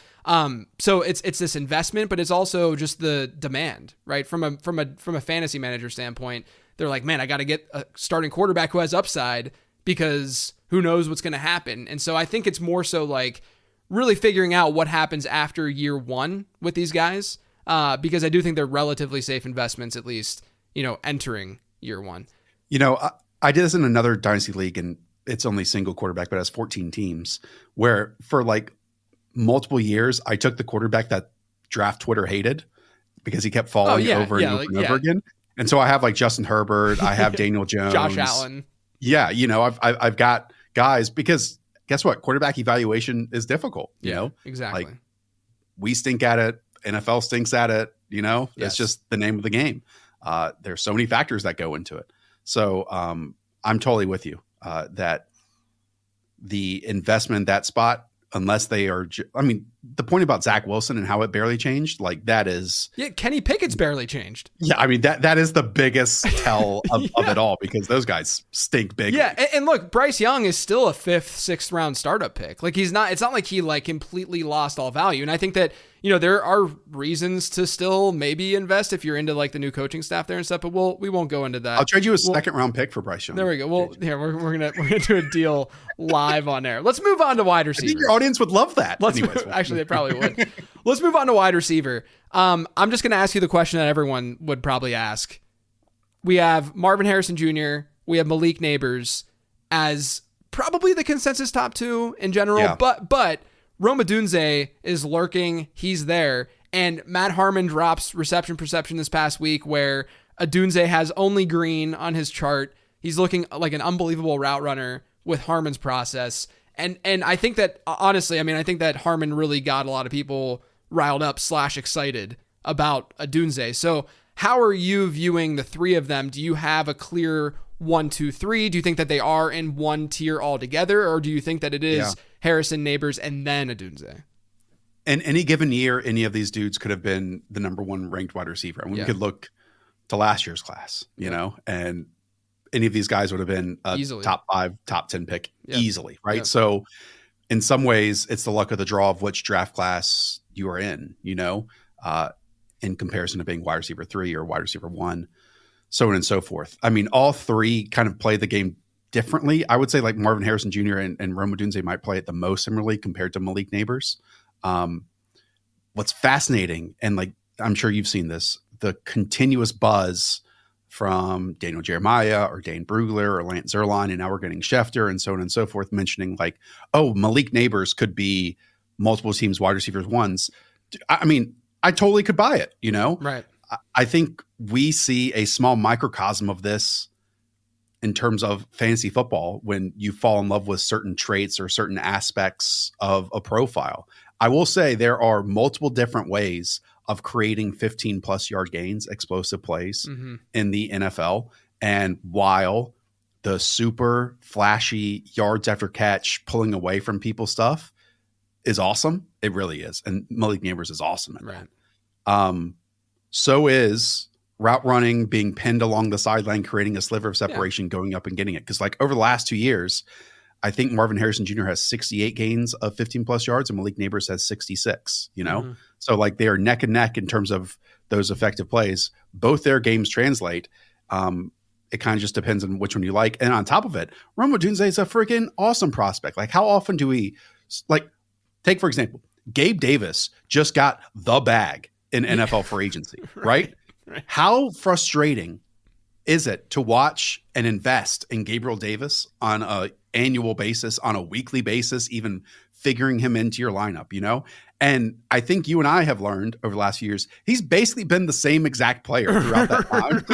So it's this investment, but it's also just the demand, right? From a fantasy manager standpoint, they're like, man, I got to get a starting quarterback who has upside, because who knows what's going to happen. And so I think it's more so like really figuring out what happens after year one with these guys. Because I do think they're relatively safe investments, at least, entering year one. I did this in another dynasty league, and it's only single quarterback, but it has 14 teams, where for like multiple years, I took the quarterback that draft Twitter hated because he kept falling over and over again. And so I have like Justin Herbert, I have Daniel Jones, Josh Allen. Yeah. I've got guys, because guess what? Quarterback evaluation is difficult. You know, exactly. Like, we stink at it. NFL stinks at it, It's just the name of the game. There's so many factors that go into it. So I'm totally with you that the investment in that spot, unless they are, the point about Zach Wilson and how it barely changed, like that is. Yeah, Kenny Pickett's barely changed. Yeah, that is the biggest tell of it all, because those guys stink big. Yeah, and look, Bryce Young is still a 5th, 6th round startup pick. Like, it's not like he like completely lost all value. And I think that, there are reasons to still maybe invest if you're into like the new coaching staff there and stuff, but we won't go into that. I'll trade you a 2nd round pick for Bryce Young. There we go. Well, here we're gonna do a deal live on air. Let's move on to wide receiver. I think your audience would love that. Actually, they probably would. Let's move on to wide receiver. I'm just going to ask you the question that everyone would probably ask. We have Marvin Harrison Jr., we have Malik Neighbors as probably the consensus top 2 in general, but Rome Odunze is lurking. He's there. And Matt Harmon drops reception perception this past week, where Odunze has only green on his chart. He's looking like an unbelievable route runner with Harmon's process. And I think that, honestly, I think that Harmon really got a lot of people riled up / excited about Odunze. So how are you viewing the 3 of them? Do you have a clear 1, 2, 3? Do you think that they are in one tier altogether? Or do you think that it is Harrison, Neighbors, and then Odunze? In any given year, any of these dudes could have been the number 1 ranked wide receiver. And we could look to last year's class, and any of these guys would have been a easily top 5, top 10 pick easily, right? Yeah. So in some ways, it's the luck of the draw of which draft class you are in, in comparison to being wide receiver 3 or wide receiver 1. so on and so forth. I mean, all three kind of play the game differently. I would say like Marvin Harrison Jr. and Rome Odunze might play it the most similarly compared to Malik Neighbors. What's fascinating, and like I'm sure you've seen this, the continuous buzz from Daniel Jeremiah or Dane Brugler or Lance Zierlein, and now we're getting Schefter and so on and so forth, mentioning like, oh, Malik Neighbors could be multiple teams wide receivers ones. I mean, I totally could buy it, you know? Right. I think we see a small microcosm of this in terms of fantasy football when you fall in love with certain traits or certain aspects of a profile. I will say there are multiple different ways of creating 15 plus yard gains, explosive plays in the NFL. And while the super flashy yards after catch, pulling away from people stuff is awesome, it really is. And Malik Neighbors is awesome at that. So is route running, being pinned along the sideline, creating a sliver of separation, going up and getting it. Because like over the last 2 years, I think Marvin Harrison Jr. has 68 gains of 15 plus yards and Malik Neighbors has 66, you know? So like they are neck and neck in terms of those effective plays. Both their games translate. It kind of just depends on which one you like. And on top of it, Rome Odunze is a freaking awesome prospect. Like how often do we like take, for example, Gabe Davis just got the bag in NFL free agency, right? How frustrating is it to watch and invest in Gabriel Davis on a annual basis, on a weekly basis, even figuring him into your lineup, you know? And I think you and I have learned over the last few years, he's basically been the same exact player throughout that time.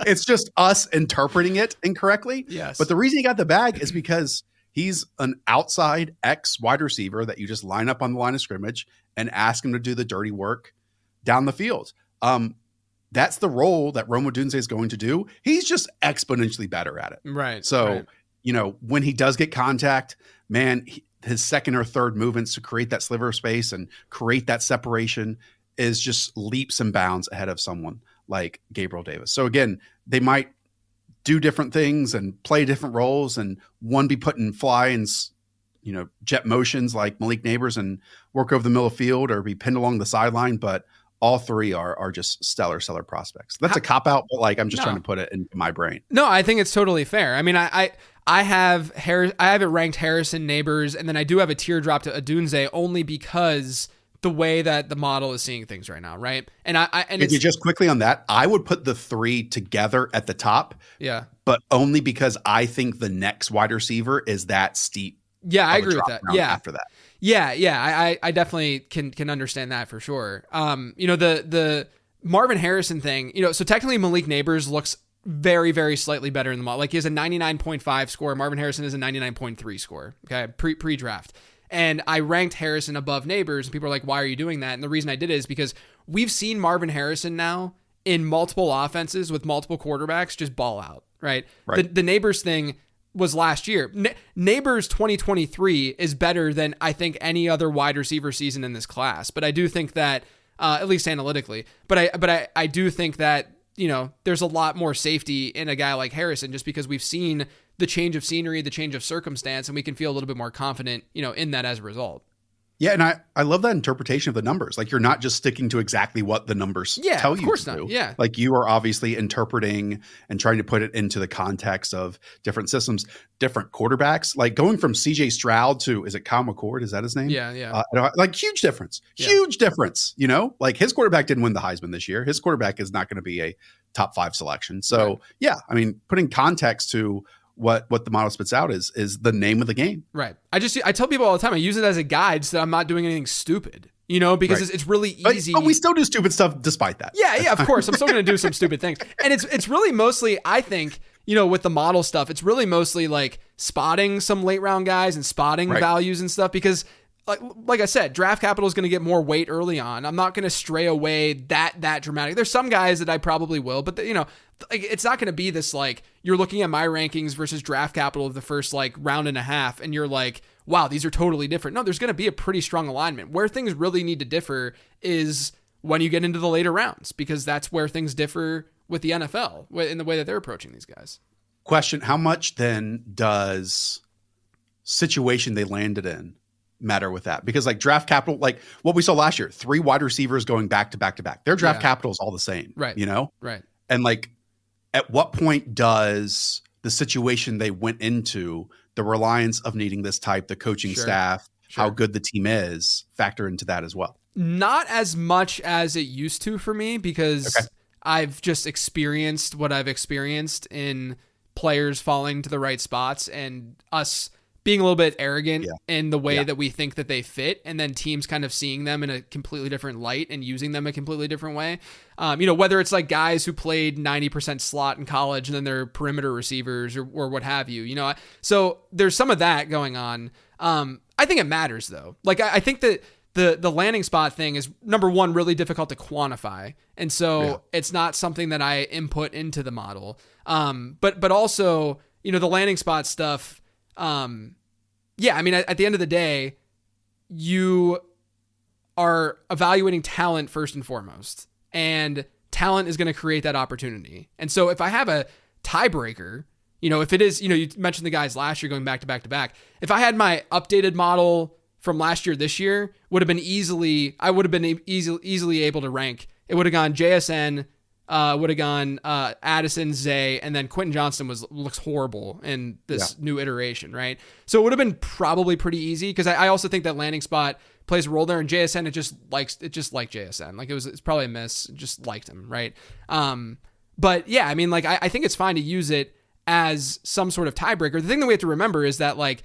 It's just us interpreting it incorrectly. Yes. But the reason he got the bag is because he's an outside X wide receiver that you just line up on the line of scrimmage and ask him to do the dirty work down the field. That's the role that Rome Odunze is going to do. He's just exponentially better at it. Right. So, you know, when he does get contact, man, his second or third movements to create that sliver of space and create that separation is just leaps and bounds ahead of someone like Gabriel Davis. So again, they might do different things and play different roles, and one be put in fly and, you know, jet motions like Malik Neighbors and work over the middle of the field, or be pinned along the sideline. But all three are just stellar prospects. That's a cop out, but like I'm just trying to put it in my brain. No, I think it's totally fair. I mean, I have it ranked Harrison, Neighbors, and then I do have a teardrop to Odunze only because the way that the model is seeing things right now, right? And it's just quickly on that, I would put the three together at the top. Yeah. But only because I think the next wide receiver is that steep. Yeah, I agree with that. Yeah. After that. Yeah. I definitely can understand that for sure. You know, the Marvin Harrison thing, you know, so technically Malik Neighbors looks very, very slightly better in the model. Like he has a 99.5 score. Marvin Harrison is a 99.3 score. Okay. Pre-draft. And I ranked Harrison above Neighbors, and people are like, why are you doing that? And the reason I did it is because we've seen Marvin Harrison now in multiple offenses with multiple quarterbacks just ball out, right? The Neighbors thing was last year. Neighbors 2023 is better than I think any other wide receiver season in this class. But I do think that, at least analytically, but I do think that, you know, there's a lot more safety in a guy like Harrison just because we've seen the change of scenery, the change of circumstance, and we can feel a little bit more confident, you know, in that as a result. Yeah, and I love that interpretation of the numbers. Like you're not just sticking to exactly what the numbers tell you to do. Yeah. Like you are obviously interpreting and trying to put it into the context of different systems, different quarterbacks. Like going from CJ Stroud to, is it Kyle McCord? Is that his name? Yeah. Like huge difference. Huge difference. You know, like his quarterback didn't win the Heisman this year. His quarterback is not going to be a top 5 selection. So yeah, I mean, putting context to what the model spits out is the name of the game. Right. I tell people all the time, I use it as a guide so that I'm not doing anything stupid, you know, because it's really easy. But we still do stupid stuff despite that. Yeah, of course. I'm still going to do some stupid things. And it's really mostly, I think, you know, with the model stuff, it's really mostly like spotting some late round guys and spotting values and stuff, because like I said, draft capital is going to get more weight early on. I'm not going to stray away that dramatic. There's some guys that I probably will, but you know, like it's not going to be this like you're looking at my rankings versus draft capital of the first like round and a half, and you're like, wow, these are totally different. No, there's going to be a pretty strong alignment. Where things really need to differ is when you get into the later rounds, because that's where things differ with the NFL in the way that they're approaching these guys. Question: how much then does situation they landed in matter with that? Because like draft capital, like what we saw last year, 3 wide receivers going back to back to back, their draft capital is all the same, right? You know, right? And like at what point does the situation they went into, the reliance of needing this type, the coaching staff, how good the team is, factor into that as well? Not as much as it used to for me, because I've just experienced what I've experienced in players falling to the right spots and us being a little bit arrogant in the way that we think that they fit, and then teams kind of seeing them in a completely different light and using them a completely different way. Whether it's like guys who played 90% slot in college and then they're perimeter receivers or what have you, so there's some of that going on. I think it matters though. Like I think that the landing spot thing is, number one, really difficult to quantify. And so it's not something that I input into the model. But also, the landing spot stuff, at the end of the day, you are evaluating talent first and foremost, and talent is going to create that opportunity. And so if I have a tiebreaker, if it is, you mentioned the guys last year going back to back to back. If I had my updated model from last year, this year would have been easily able to rank. It would have gone JSN, would have gone Addison, Zay, and then Quentin Johnston looks horrible in this new iteration, right? So it would have been probably pretty easy, because I also think that landing spot plays a role there, and JSN, it just liked JSN. Like it's probably a miss, just liked him, right? But yeah, I think it's fine to use it as some sort of tiebreaker. The thing that we have to remember is that like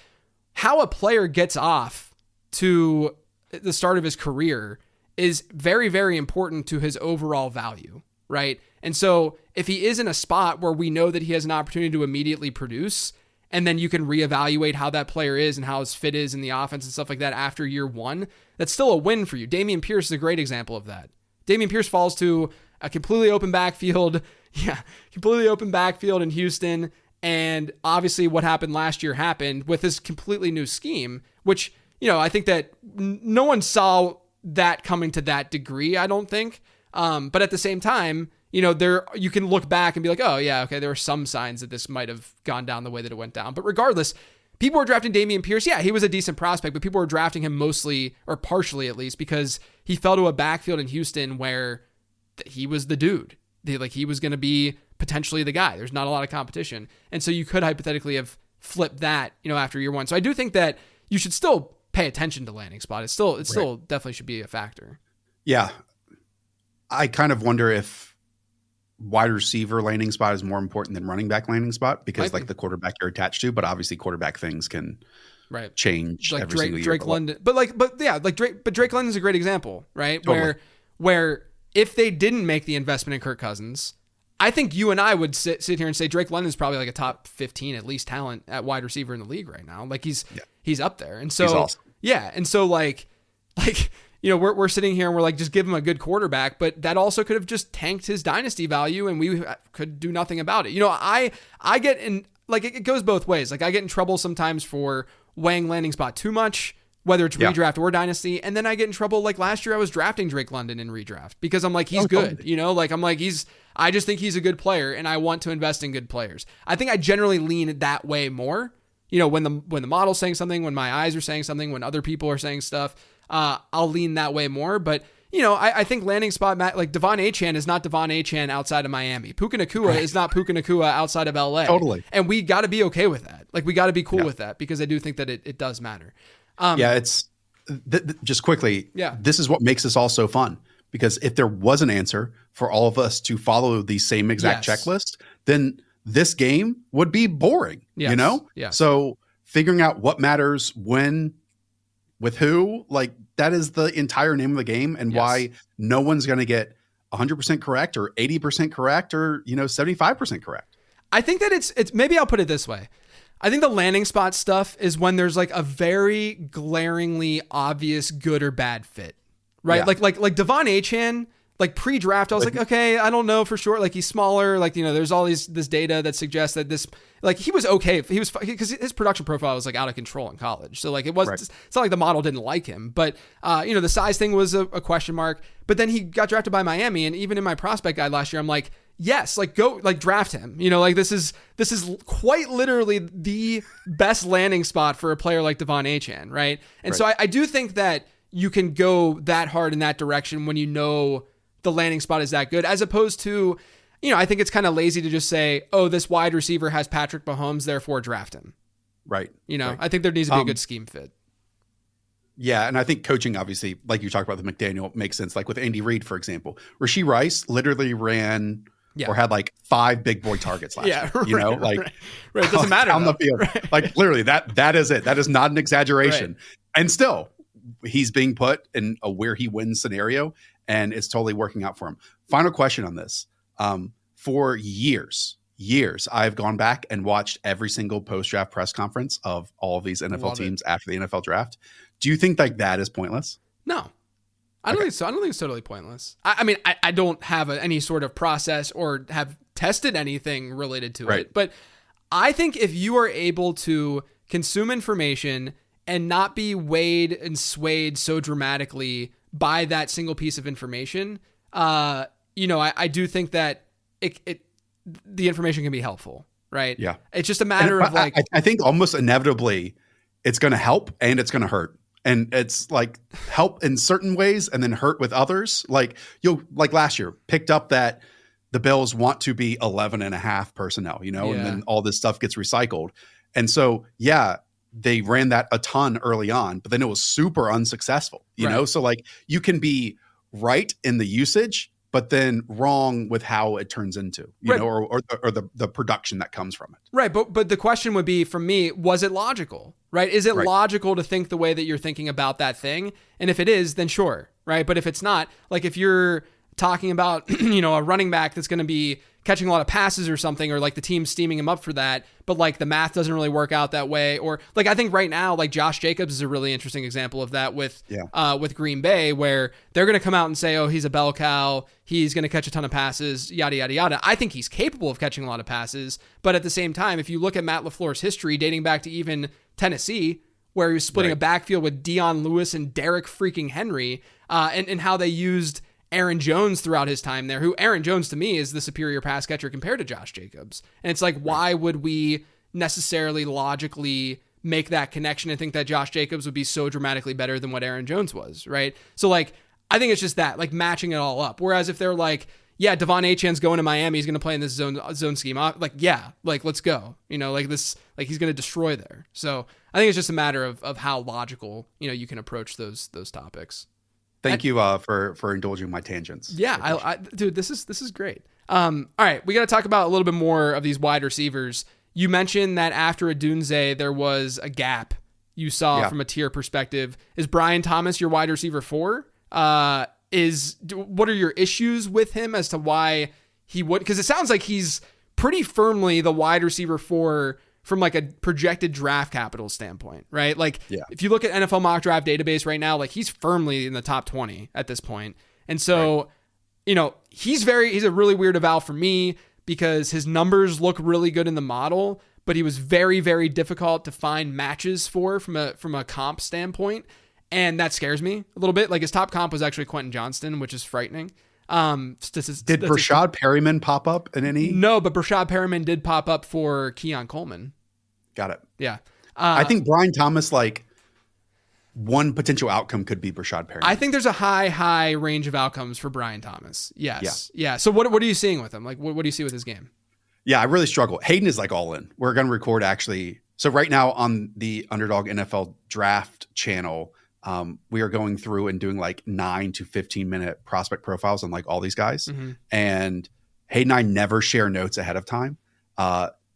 how a player gets off to the start of his career is very, very important to his overall value, right? And so if he is in a spot where we know that he has an opportunity to immediately produce, and then you can reevaluate how that player is and how his fit is in the offense and stuff like that after year one, that's still a win for you. Dameon Pierce is a great example of that. Dameon Pierce falls to a completely open backfield in Houston. And obviously what happened last year happened with this completely new scheme, which, I think that no one saw that coming to that degree, I don't think. But at the same time, you can look back and be like, oh yeah, okay, there were some signs that this might have gone down the way that it went down. But regardless, people were drafting Dameon Pierce. Yeah, he was a decent prospect, but people were drafting him mostly, or partially at least, because he fell to a backfield in Houston where he was the dude. He was going to be potentially the guy. There's not a lot of competition. And so you could hypothetically have flipped that, after year one. So I do think that you should still pay attention to landing spot. It still definitely should be a factor. Yeah. I kind of wonder if wide receiver landing spot is more important than running back landing spot, because the quarterback you're attached to, but obviously quarterback things can change like every single year. Drake London. Drake London's a great example, right? Totally. Where if they didn't make the investment in Kirk Cousins, I think you and I would sit here and say Drake London's probably like a top 15 at least talent at wide receiver in the league right now. Like he's up there. And so, he's awesome. Yeah. And so we're sitting here and we're like, just give him a good quarterback, but that also could have just tanked his dynasty value and we could do nothing about it. I get in, it goes both ways. Like I get in trouble sometimes for weighing landing spot too much, whether it's redraft or dynasty. And then I get in trouble. Like last year I was drafting Drake London in redraft because I'm like, he's good, I just think he's a good player and I want to invest in good players. I think I generally lean that way more, when the model's saying something, when my eyes are saying something, when other people are saying stuff, I'll lean that way more. But, I think landing spot, like Devon Achane is not Devon Achane outside of Miami. Puka Nacua is not Puka Nacua outside of LA. Totally. And we got to be okay with that. Like we got to be cool with that, because I do think that it does matter. It's just quickly. Yeah. This is what makes this all so fun, because if there was an answer for all of us to follow the same exact checklist, then this game would be boring, Yes. So figuring out what matters when, with who, like that is the entire name of the game, and why no one's going to get 100% correct or 80% correct or, 75% correct. I think that it's maybe I'll put it this way. I think the landing spot stuff is when there's like a very glaringly obvious good or bad fit, right? Yeah. Like Devon Achane, like pre-draft, I was like, okay, I don't know for sure. Like he's smaller, like, there's all this data that suggests that this, like he was okay. He was, because his production profile was like out of control in college. So like it wasn't, it's not like the model didn't like him, but the size thing was a question mark, but then he got drafted by Miami. And even in my prospect guide last year, I'm like, yes, like go, like draft him, this is quite literally the best landing spot for a player like Devon Achane. Right. And so I do think that you can go that hard in that direction when the landing spot is that good, as opposed to, I think it's kind of lazy to just say, oh, this wide receiver has Patrick Mahomes, therefore draft him. Right. Right. I think there needs to be a good scheme fit. Yeah, and I think coaching, obviously, like you talked about the McDaniel, makes sense. Like with Andy Reid, for example, Rashee Rice literally ran or had like 5 big boy targets last year. Right. It doesn't matter on the field. Right. Like literally, that is it. That is not an exaggeration. Right. And still, he's being put in a where he wins scenario, and it's totally working out for him. Final question on this: for years, I've gone back and watched every single post-draft press conference of all of these NFL teams after the NFL draft. Do you think like that is pointless? No, I don't think so. I don't think it's totally pointless. I mean, I don't have any sort of process or have tested anything related to it. But I think if you are able to consume information and not be weighed and swayed so dramatically by that single piece of information, I do think that the information can be helpful, right? Yeah. It's just a matter of like... I think almost inevitably it's going to help and it's going to hurt. And it's like help in certain ways and then hurt with others. Like like last year, picked up that the Bills want to be 11.5 personnel, and then all this stuff gets recycled. And so, they ran that a ton early on, but then it was super unsuccessful, you know? So like you can be right in the usage, but then wrong with how it turns into, or the production that comes from it. Right. But the question would be, for me, was it logical? Right? Is it logical to think the way that you're thinking about that thing? And if it is, then sure. Right. But if it's not, like if you're talking about, a running back that's going to be catching a lot of passes or something, or like the team steaming him up for that, but like the math doesn't really work out that way. Or like, I think right now, like Josh Jacobs is a really interesting example of that with Green Bay, where they're going to come out and say, oh, he's a bell cow. He's going to catch a ton of passes, yada, yada, yada. I think he's capable of catching a lot of passes. But at the same time, if you look at Matt LaFleur's history dating back to even Tennessee, where he was splitting a backfield with Dion Lewis and Derek freaking Henry, and how they used Aaron Jones throughout his time there, who Aaron Jones to me is the superior pass catcher compared to Josh Jacobs. And it's like, why would we necessarily logically make that connection and think that Josh Jacobs would be so dramatically better than what Aaron Jones was, right? So like, I think it's just that, like matching it all up. Whereas if they're like, Devon Achane's going to Miami, he's going to play in this zone scheme. Like, let's go. Like this, like he's going to destroy there. So I think it's just a matter of how logical, you can approach those topics. Thank you for indulging my tangents. Yeah, dude, this is great. All right, we got to talk about a little bit more of these wide receivers. You mentioned that after Odunze, there was a gap you saw from a tier perspective. Is Brian Thomas your wide receiver 4? What are your issues with him as to why he would? Because it sounds like he's pretty firmly the wide receiver 4 from like a projected draft capital standpoint, right? Like if you look at NFL mock draft database right now, like he's firmly in the top 20 at this point. And so, he's a really weird eval for me because his numbers look really good in the model, but he was very, very difficult to find matches for from a comp standpoint. And that scares me a little bit. Like his top comp was actually Quentin Johnston, which is frightening. Did Brashad Perryman pop up in any? No, but Brashad Perryman did pop up for Keon Coleman. Got it. Yeah. I think Brian Thomas, like one potential outcome could be Brashad Perryman. I think there's a high range of outcomes for Brian Thomas. Yes. Yeah. So what are you seeing with him? Like, what do you see with his game? Yeah, I really struggle. Hayden is like all in. We're going to record actually. So right now on the Underdog NFL Draft channel, we are going through and doing like 9 to 15 minute prospect profiles on like all these guys. Mm-hmm. And Hayden and I never share notes ahead of time.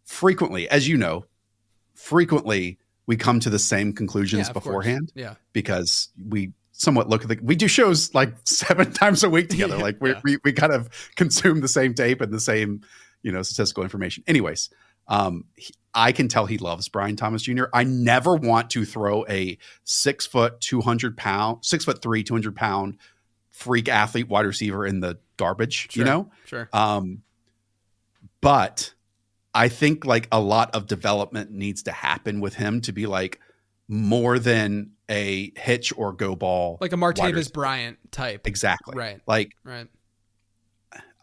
Frequently, as you know, we come to the same conclusions beforehand. Yeah. Because we somewhat we do shows like 7 times a week together. Like we kind of consume the same tape and the same, statistical information. Anyways, I can tell he loves Brian Thomas Jr. I never want to throw a 6 foot, 6'3", 200 pound freak athlete wide receiver in the garbage, Sure. But I think like a lot of development needs to happen with him to be like more than a hitch or go ball. Like a Martavis Bryant type. Exactly. Right. Right.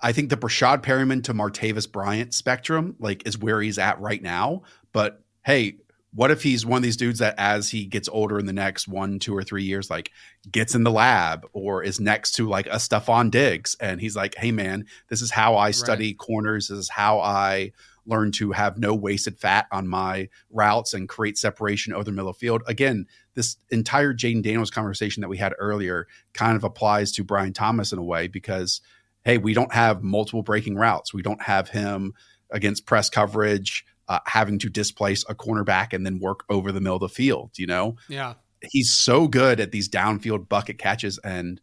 I think the Brashad Perryman to Martavis Bryant spectrum like is where he's at right now. But hey, what if he's one of these dudes that as he gets older in the next 1, 2, or 3 years, like gets in the lab or is next to like a Stephon Diggs. And he's like, hey man, this is how I study corners. This is how I learn to have no wasted fat on my routes and create separation over the middle of the field. Again, this entire Jaden Daniels conversation that we had earlier kind of applies to Brian Thomas in a way, because, hey, we don't have multiple breaking routes. We don't have him against press coverage, having to displace a cornerback and then work over the middle of the field, you know? Yeah. He's so good at these downfield bucket catches and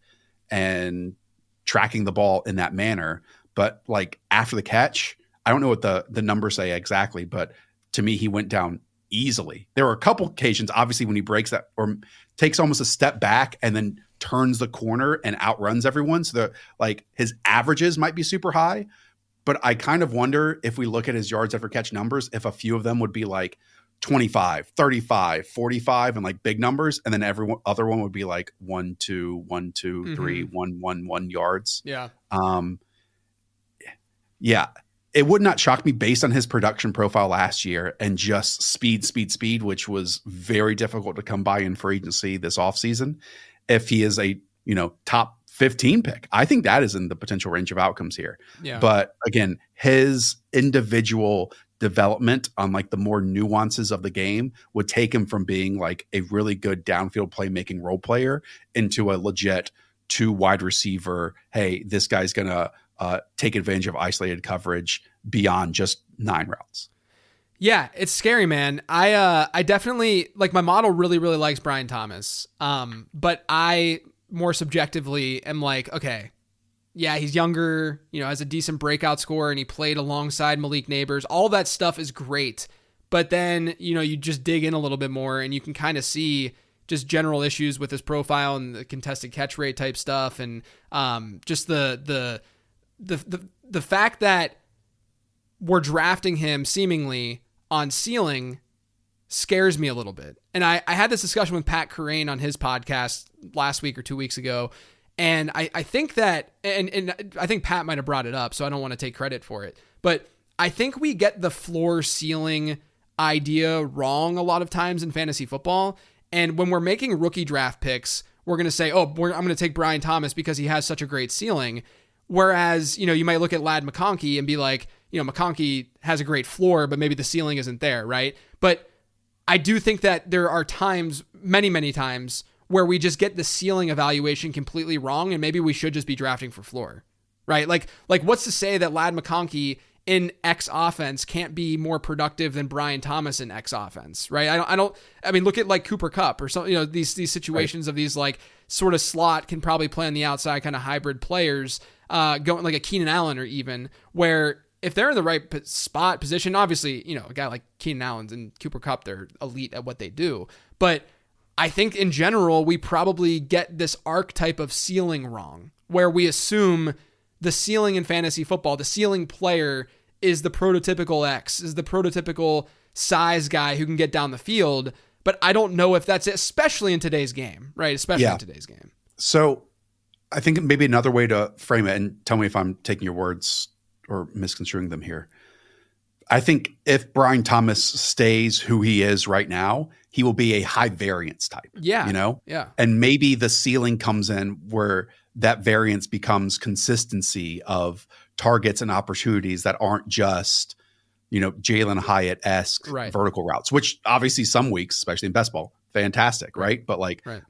tracking the ball in that manner. But like after the catch, I don't know what the numbers say exactly, but to me, he went down easily. There were a couple occasions, obviously, when he breaks that or takes almost a step back and then turns the corner and outruns everyone. So like his averages might be super high, but I kind of wonder if we look at his yards after catch numbers, if a few of them would be like 25, 35, 45 and like big numbers. And then every other one would be like 1, 2, 1, 2, 3, 1, 1, 1 yards. Yeah. Yeah. It would not shock me based on his production profile last year and just speed, which was very difficult to come by in free agency this offseason. If he is a, top 15 pick, I think that is in the potential range of outcomes here. Yeah. But again, his individual development on like the more nuances of the game would take him from being like a really good downfield playmaking role player into a legit 2 wide receiver. Hey, this guy's going to take advantage of isolated coverage beyond just 9 routes. Yeah, it's scary, man. I definitely like my model really likes Brian Thomas. But I more subjectively am like, okay, yeah, he's younger, has a decent breakout score and he played alongside Malik Neighbors. All that stuff is great. But then, you just dig in a little bit more and you can kind of see just general issues with his profile and the contested catch rate type stuff. And just the fact that we're drafting him seemingly on ceiling scares me a little bit. And I had this discussion with Pat Corain on his podcast last week or 2 weeks ago. And I think that, and I think Pat might have brought it up, so I don't want to take credit for it, but I think we get the floor ceiling idea wrong a lot of times in fantasy football. And when we're making rookie draft picks, we're going to say, I'm going to take Brian Thomas because he has such a great ceiling. Whereas, you might look at Ladd McConkey and be like, McConkey has a great floor, but maybe the ceiling isn't there, right? But I do think that there are times, many times, where we just get the ceiling evaluation completely wrong, and maybe we should just be drafting for floor, right? Like what's to say that Ladd McConkey in X offense can't be more productive than Brian Thomas in X offense, right? I mean, look at like Cooper Kupp or something, these situations of these like sort of slot can probably play on the outside kind of hybrid players, going like a Keenan Allen or even where if they're in the right spot position, obviously, a guy like Keenan Allen and Cooper Kupp, they're elite at what they do. But I think in general, we probably get this archetype of ceiling wrong, where we assume the ceiling in fantasy football, the ceiling player is the prototypical X, is the prototypical size guy who can get down the field. But I don't know if that's it, especially in today's game, right? Especially in today's game. So I think maybe another way to frame it, and tell me if I'm taking your words or misconstruing them here. I think if Brian Thomas stays who he is right now, he will be a high variance type. Yeah. Yeah. And maybe the ceiling comes in where that variance becomes consistency of targets and opportunities that aren't just, Jalen Hyatt-esque vertical routes, which obviously some weeks, especially in best ball, fantastic, right? But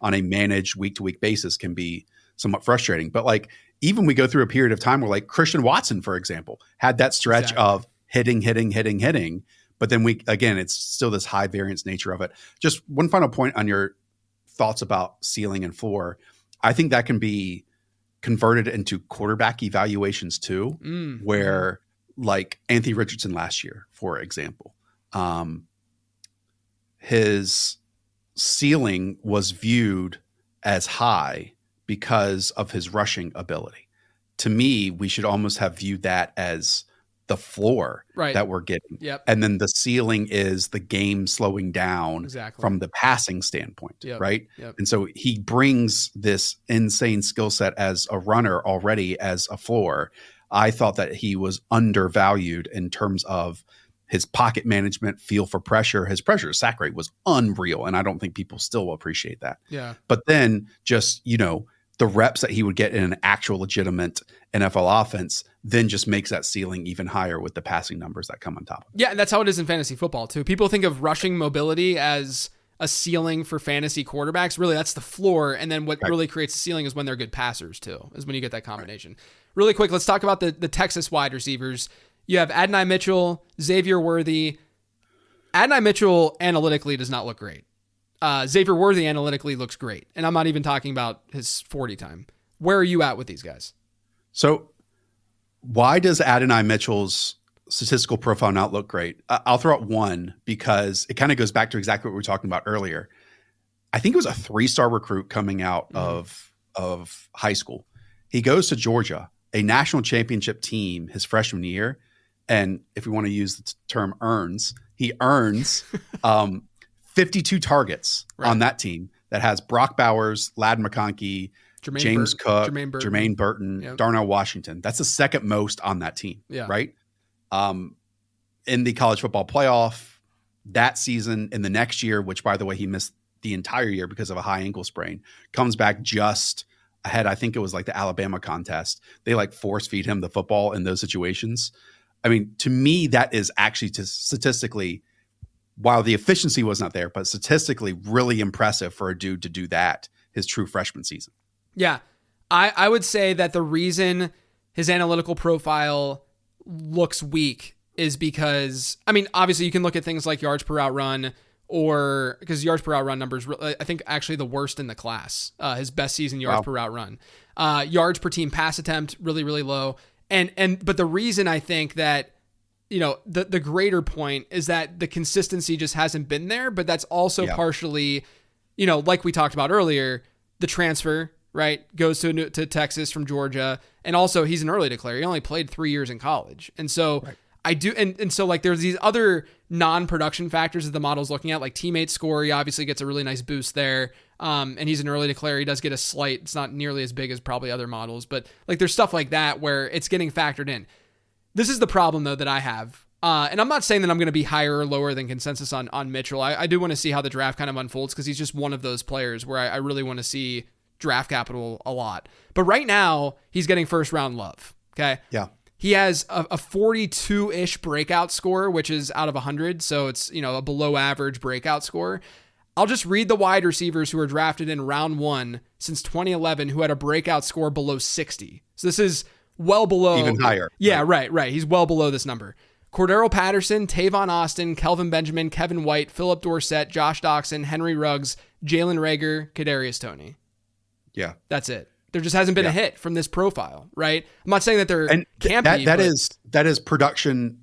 on a managed week-to-week basis can be somewhat frustrating. But even we go through a period of time where Christian Watson, for example, had that stretch of hitting. But then it's still this high variance nature of it. Just one final point on your thoughts about ceiling and floor. I think that can be converted into quarterback evaluations too, where like Anthony Richardson last year, for example, his ceiling was viewed as high because of his rushing ability. To me, we should almost have viewed that as the floor that we're getting. Yep. And then the ceiling is the game slowing down from the passing standpoint, right? Yep. And so he brings this insane skill set as a runner already as a floor. I thought that he was undervalued in terms of his pocket management, feel for pressure. His pressure to sack rate was unreal, and I don't think people still appreciate that. Yeah. But then just, the reps that he would get in an actual legitimate NFL offense then just makes that ceiling even higher with the passing numbers that come on top of it. Yeah, and that's how it is in fantasy football too. People think of rushing mobility as a ceiling for fantasy quarterbacks. Really, that's the floor. And then what really creates the ceiling is when they're good passers too, is when you get that combination. Really quick, let's talk about the Texas wide receivers. You have Adonai Mitchell, Xavier Worthy. Adonai Mitchell analytically does not look great. Xavier Worthy analytically looks great. And I'm not even talking about his 40 time. Where are you at with these guys? So why does Adonai Mitchell's statistical profile not look great? I'll throw out one because it kind of goes back to exactly what we were talking about earlier. I think it was a 3-star recruit coming out of high school. He goes to Georgia, a national championship team his freshman year. And if we want to use the term he earns 52 targets on that team that has Brock Bowers, Ladd McConkey, James Cook, Jermaine Burton, Darnell Washington. That's the second most on that team, right? In the college football playoff that season, in the next year, which by the way, he missed the entire year because of a high ankle sprain, comes back just ahead. I think it was like the Alabama contest. They like force feed him the football in those situations. I mean, to me, that is actually statistically, while the efficiency was not there, but statistically really impressive for a dude to do that his true freshman season. Yeah. I would say that the reason his analytical profile looks weak is because, I mean, obviously you can look at things like yards per route run, or because yards per route run numbers, I think actually the worst in the class, his best season yards per route run, yards per team pass attempt, really, really low. But the reason I think that, the greater point is that the consistency just hasn't been there, but that's also partially, like we talked about earlier, the transfer, right? Goes to Texas from Georgia. And also he's an early declare. He only played 3 years in college. And so I do. And so like there's these other non-production factors that the model's looking at, like teammate score. He obviously gets a really nice boost there. And he's an early declare. He does get a slight, it's not nearly as big as probably other models, but like there's stuff like that where it's getting factored in. This is the problem though that I have. And I'm not saying that I'm going to be higher or lower than consensus on Mitchell. I do want to see how the draft kind of unfolds because he's just one of those players where I really want to see draft capital a lot. But right now he's getting first round love. Okay. Yeah. He has a 42-ish breakout score, which is out of 100. So it's, a below average breakout score. I'll just read the wide receivers who were drafted in round 1 since 2011 who had a breakout score below 60. So this is well below. Even higher. Yeah, right. He's well below this number. Cordero Patterson, Tavon Austin, Kelvin Benjamin, Kevin White, Phillip Dorsett, Josh Doxson, Henry Ruggs, Jalen Reagor, Kadarius Toney. Yeah. That's it. There just hasn't been a hit from this profile, right? I'm not saying that there can't be. That is production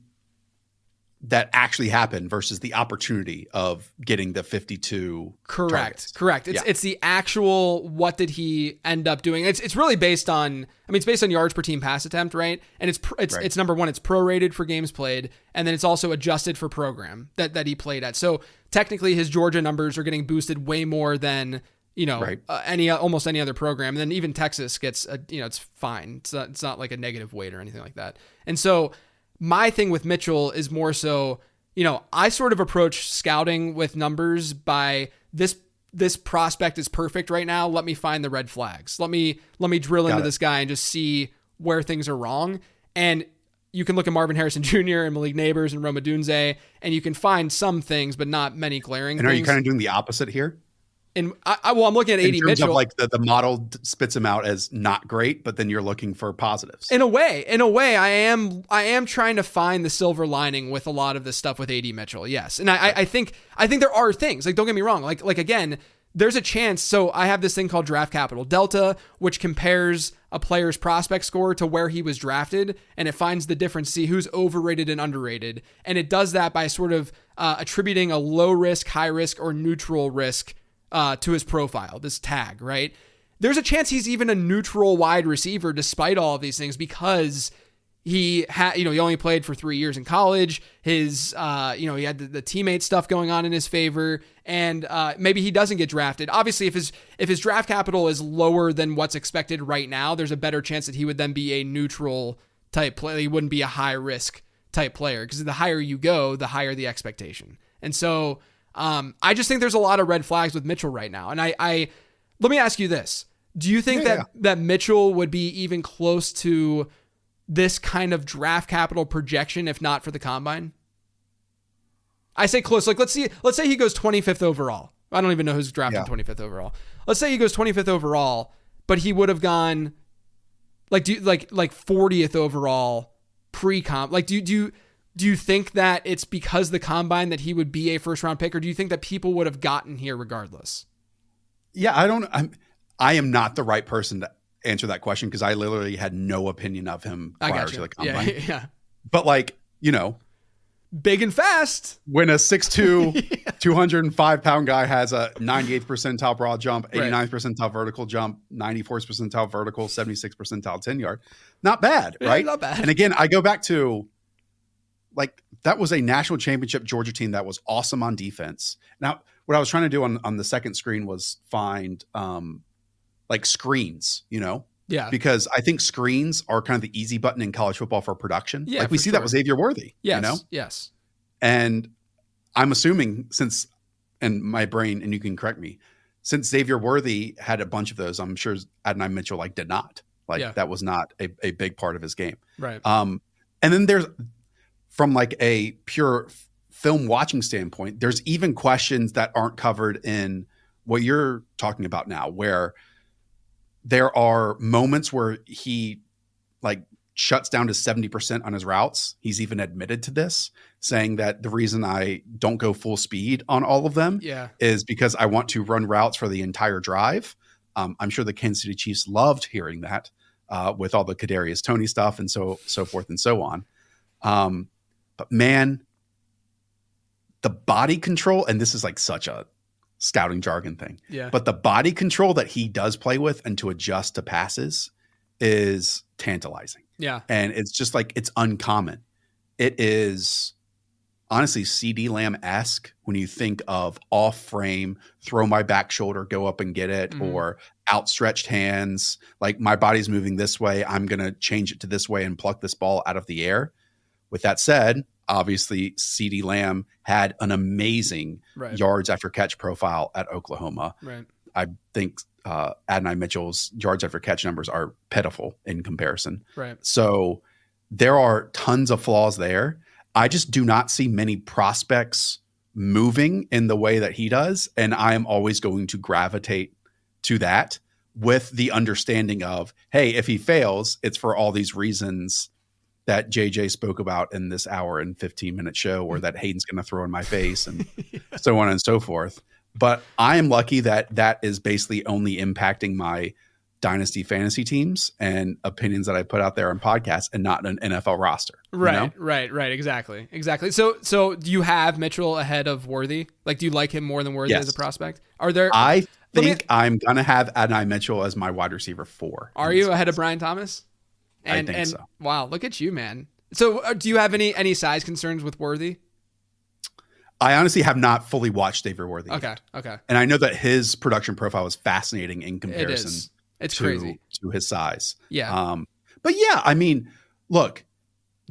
that actually happened versus the opportunity of getting the 52. Correct. It's the actual, what did he end up doing? It's really based on, it's based on yards per team pass attempt, right? And it's number one, it's prorated for games played, and then it's also adjusted for program that he played at. So technically his Georgia numbers are getting boosted way more than almost any other program. And then even Texas gets it's fine. It's not like a negative weight or anything like that. And so my thing with Mitchell is more so, I sort of approach scouting with numbers by this prospect is perfect right now. Let me find the red flags. Let me drill into this guy and just see where things are wrong. And you can look at Marvin Harrison Jr. and Malik Neighbors and Roma Dunze, and you can find some things, but not many glaring things. And are you kind of doing the opposit here? And I'm looking at AD Mitchell. In terms of like the model spits him out as not great, but then you're looking for positives. In a way, I am trying to find the silver lining with a lot of this stuff with AD Mitchell. Yes, and I think there are things, like, don't get me wrong, like again, there's a chance. So I have this thing called Draft Capital Delta, which compares a player's prospect score to where he was drafted, and it finds the difference, see who's overrated and underrated, and it does that by sort of attributing a low risk, high risk, or neutral risk to his profile, this tag, right? There's a chance he's even a neutral wide receiver despite all of these things because he had, he only played for 3 years in college. His, he had the teammate stuff going on in his favor, and maybe he doesn't get drafted. Obviously, if his draft capital is lower than what's expected right now, there's a better chance that he would then be a neutral type player. He wouldn't be a high risk type player, because the higher you go, the higher the expectation. And so I just think there's a lot of red flags with Mitchell right now. And I let me ask you this. Do you think that Mitchell would be even close to this kind of draft capital projection, if not for the combine? I say close. Like, let's say he goes 25th overall. I don't even know who's drafted 25th overall. Let's say he goes 25th overall, but he would have gone like 40th overall pre-comp. Like, do you think that it's because the combine that he would be a first round pick, or do you think that people would have gotten here regardless? Yeah, I am not the right person to answer that question, because I literally had no opinion of him prior to the combine. Yeah. But big and fast. When a 6'2", 205-pound guy has a 98th percentile broad jump, 89th percentile vertical jump, 94th percentile vertical, 76th percentile 10-yard, not bad, right? Not bad. And again, I go back to that was a national championship Georgia team that was awesome on defense. Now, what I was trying to do on the second screen was find screens, Yeah. Because I think screens are kind of the easy button in college football for production. Yeah, we see that with Xavier Worthy. Yes. Yes. And I'm assuming and my brain, and you can correct me, since Xavier Worthy had a bunch of those, I'm sure Adonai Mitchell did not. That was not a big part of his game. Right. And then there's, from a pure film watching standpoint, there's even questions that aren't covered in what you're talking about now, where there are moments where he shuts down to 70% on his routes. He's even admitted to this, saying that the reason I don't go full speed on all of them is because I want to run routes for the entire drive. I'm sure the Kansas City Chiefs loved hearing that with all the Kadarius Toney stuff and so forth and so on. But man, the body control, and this is such a scouting jargon thing. Yeah. But the body control that he does play with and to adjust to passes is tantalizing. Yeah. And it's just it's uncommon. It is honestly CD Lamb-esque when you think of off frame, throw my back shoulder, go up and get it, or outstretched hands. My body's moving this way, I'm going to change it to this way and pluck this ball out of the air. With that said, obviously CD Lamb had an amazing yards after catch profile at Oklahoma. Right. I think Adonai Mitchell's yards after catch numbers are pitiful in comparison. Right. So there are tons of flaws there. I just do not see many prospects moving in the way that he does. And I am always going to gravitate to that, with the understanding of, hey, if he fails, it's for all these reasons that JJ spoke about in this hour and 15-minute show, or that Hayden's going to throw in my face and so on and so forth. But I am lucky that is basically only impacting my dynasty fantasy teams and opinions that I put out there on podcasts, and not an NFL roster. Right. Exactly. So do you have Mitchell ahead of Worthy? Do you like him more than Worthy as a prospect? I'm going to have Adonai Mitchell as my wide receiver 4. Are you ahead of Brian Thomas? I think so. Wow, look at you, man. So do you have any size concerns with Worthy? I honestly have not fully watched Xavier Worthy. Okay. And I know that his production profile is fascinating in comparison crazy to his size. Yeah. But yeah, I mean, look,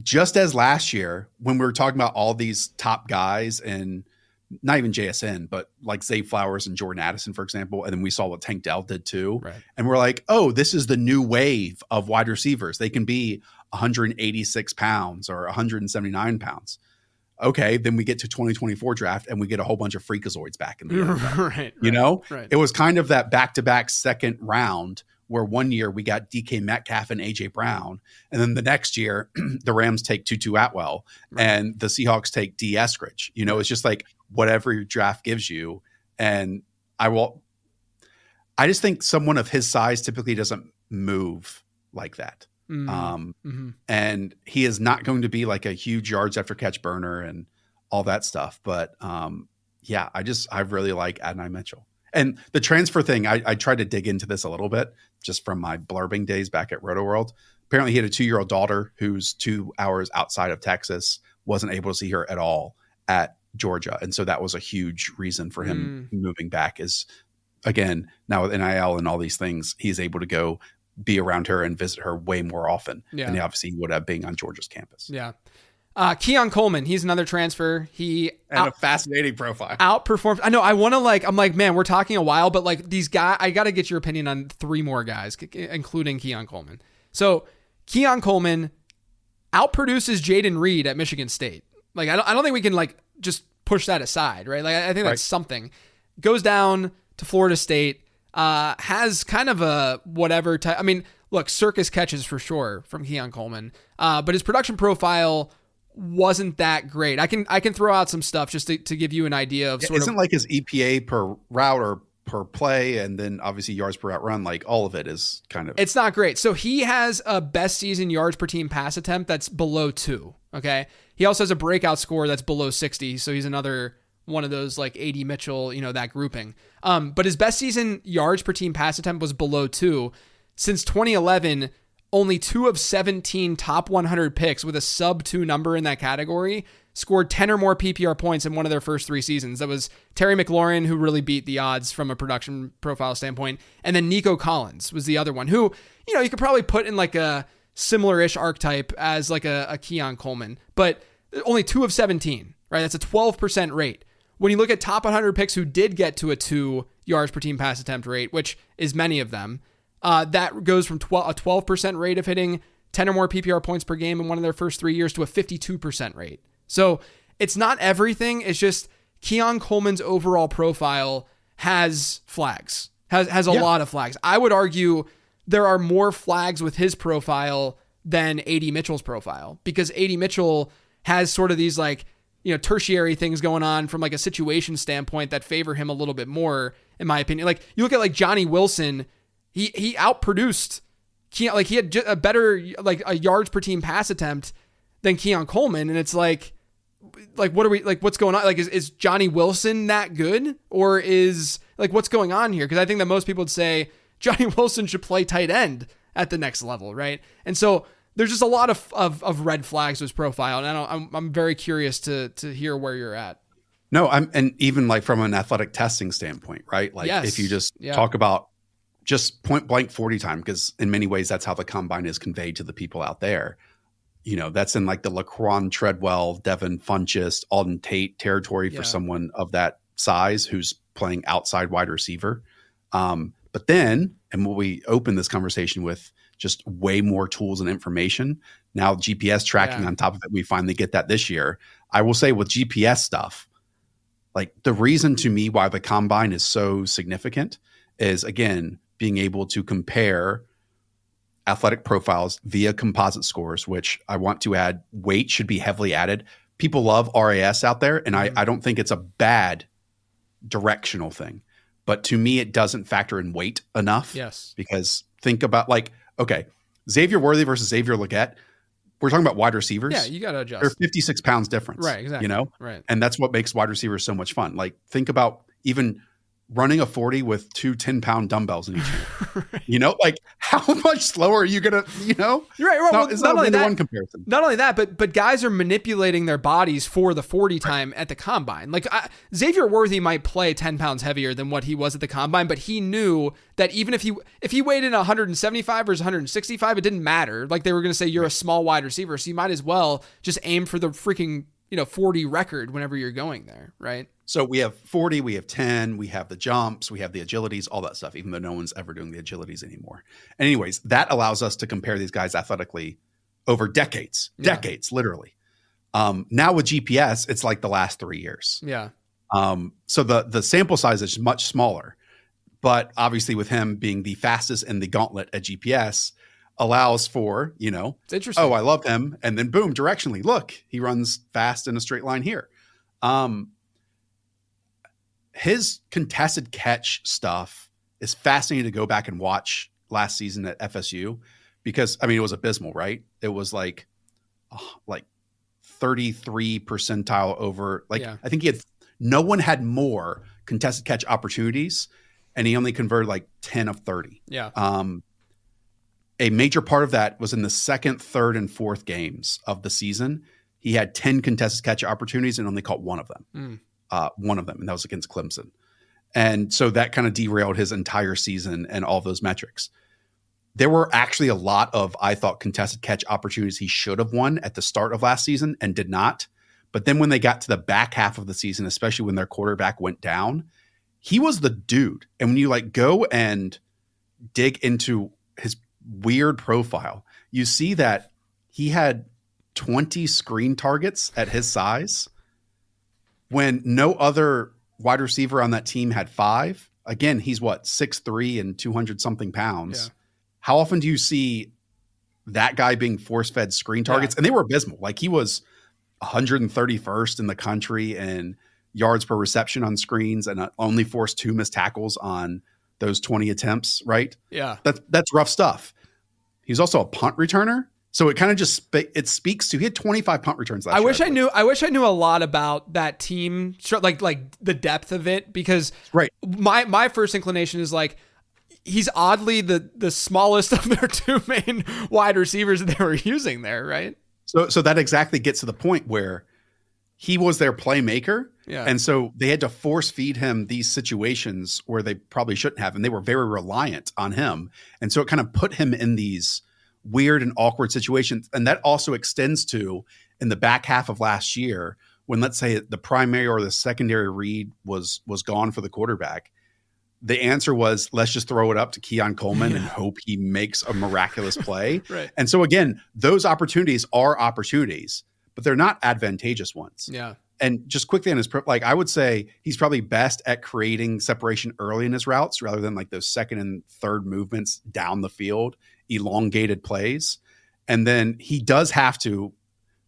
just as last year when we were talking about all these top guys, and not even JSN, but Zay Flowers and Jordan Addison, for example. And then we saw what Tank Dell did too. Right. And we're like, oh, this is the new wave of wide receivers. They can be 186 pounds or 179 pounds. Okay. Then we get to 2024 draft and we get a whole bunch of freakazoids back in the NFL. Right. It was kind of that back-to-back second round, where one year we got DK Metcalf and AJ Brown, and then the next year the Rams take Tutu Atwell and the Seahawks take D Eskridge. It's just whatever your draft gives you. And I just think someone of his size typically doesn't move like that. And he is not going to be a huge yards after catch burner and all that stuff. But I really like Adonai Mitchell. And the transfer thing, I tried to dig into this a little bit just from my blurbing days back at Roto World. Apparently he had a 2-year-old daughter who's 2 hours outside of Texas, wasn't able to see her at all at Georgia. And so that was a huge reason for him moving back, is, again, now with NIL and all these things, he's able to go be around her and visit her way more often than he obviously would have being on Georgia's campus. Yeah. Keon Coleman, he's another transfer. He a fascinating profile. Outperformed. I know. I'm like, man, we're talking a while, but like these guys, I got to get your opinion on 3 more guys, including Keon Coleman. So Keon Coleman outproduces Jaden Reed at Michigan State. Like, I don't think we can like just push that aside, right? Like, I think that's something. Goes down to Florida State, has kind of a whatever type. I mean, look, circus catches for sure from Keon Coleman, but his production profile wasn't that great. I can throw out some stuff just to give you an idea of isn't like his EPA per route or per play, and then obviously yards per route run, like all of it is kind of. It's not great. So he has a best season yards per team pass attempt that's below 2. Okay. He also has a breakout score that's below 60. So he's another one of those like AD Mitchell, that grouping. But his best season yards per team pass attempt was below 2. Since 2011, only 2 of 17 top 100 picks with a sub 2 number in that category scored 10 or more PPR points in one of their first 3 seasons. That was Terry McLaurin, who really beat the odds from a production profile standpoint. And then Nico Collins was the other one who, you could probably put in like a similar-ish archetype as like a Keon Coleman, but only 2 of 17, right? That's a 12% rate. When you look at top 100 picks who did get to a 2 yards per team pass attempt rate, which is many of them, that goes from a 12% rate of hitting 10 or more PPR points per game in one of their first 3 years to a 52% rate. So it's not everything. It's just Keon Coleman's overall profile has flags, has a lot of flags. I would argue there are more flags with his profile than AD Mitchell's profile, because AD Mitchell has sort of these like, tertiary things going on from like a situation standpoint that favor him a little bit more, in my opinion. Like you look at like Johnny Wilson, he outproduced Keon, like he had a better, like a yards per team pass attempt than Keon Coleman. And it's like, what are we, like, what's going on? Like, is Johnny Wilson that good, or is like, what's going on here? Cause I think that most people would say Johnny Wilson should play tight end at the next level. Right. And so there's just a lot of red flags to his profile. And I'm very curious to hear where you're at. No, and even like from an athletic testing standpoint, right? Like if you just talk about just point blank 40 time, because in many ways that's how the combine is conveyed to the people out there. That's in like the Laquan Treadwell, Devin Funchess, Alden Tate territory for someone of that size who's playing outside wide receiver. But then, and when we open this conversation with just way more tools and information, now GPS tracking on top of it, we finally get that this year. I will say with GPS stuff, like the reason to me why the combine is so significant is, again, being able to compare athletic profiles via composite scores, which I want to add, weight should be heavily added. People love RAS out there, and I don't think it's a bad directional thing. But to me, it doesn't factor in weight enough. Yes. Because think about like, okay, Xavier Worthy versus Xavier Legette. We're talking about wide receivers. Yeah, you got to adjust. They're 56 pounds difference. Right, exactly. Right. And that's what makes wide receivers so much fun. Like think about even running a 40 with 2 10-pound dumbbells in each hand. Right. Like how much slower are you going to, You're right. Well, it's not only that one comparison. Not only that, but guys are manipulating their bodies for the 40 time at the combine. Like Xavier Worthy might play 10 pounds heavier than what he was at the combine, but he knew that even if he weighed in 175 versus 165, it didn't matter. Like they were going to say you're a small wide receiver, so you might as well just aim for the freaking 40 record whenever you're going there, right? So we have 40, we have 10, we have the jumps, we have the agilities, all that stuff, even though no one's ever doing the agilities anymore. Anyways, that allows us to compare these guys athletically over decades, literally. Now with GPS, it's like the last 3 years. Yeah. So the sample size is much smaller, but obviously with him being the fastest in the gauntlet at GPS allows for, it's interesting. Oh, I love him. And then boom, directionally, look, he runs fast in a straight line here. His contested catch stuff is fascinating to go back and watch last season at FSU because, it was abysmal, right? It was like 33 percentile over. I think no one had more contested catch opportunities, and he only converted like 10 of 30. Yeah. A major part of that was in the second, third, and fourth games of the season. He had 10 contested catch opportunities and only caught one of them. One of them, and that was against Clemson. And so that kind of derailed his entire season and all those metrics. there were actually a lot of, I thought, contested catch opportunities he should have won at the start of last season and did not. But then when they got to the back half of the season, especially when their quarterback went down, he was the dude. And when you like go and dig into his weird profile, you see that he had 20 screen targets at his size when no other wide receiver on that team had 5. Again, he's what, 6'3" and 200 something pounds. Yeah. How often do you see that guy being force-fed screen targets? Yeah. And they were abysmal. Like he was 131st in the country in yards per reception on screens and only forced 2 missed tackles on those 20 attempts, right? Yeah. That's rough stuff. He's also a punt returner. So it kind of just it speaks to, he had 25 punt returns last year. I wish I knew a lot about that team, like the depth of it, because right. My first inclination is like, he's oddly the smallest of their 2 main wide receivers that they were using there, right? So that exactly gets to the point where he was their playmaker. Yeah. And so they had to force feed him these situations where they probably shouldn't have. And they were very reliant on him. And so it kind of put him in these weird and awkward situations. And that also extends to in the back half of last year, when let's say the primary or the secondary read was gone for the quarterback. The answer was, let's just throw it up to Keon Coleman and hope he makes a miraculous play. Right. And so again, those opportunities are opportunities, but they're not advantageous ones. Yeah. And just quickly on his, like I would say he's probably best at creating separation early in his routes rather than like those second and third movements down the field, elongated plays. And then he does have to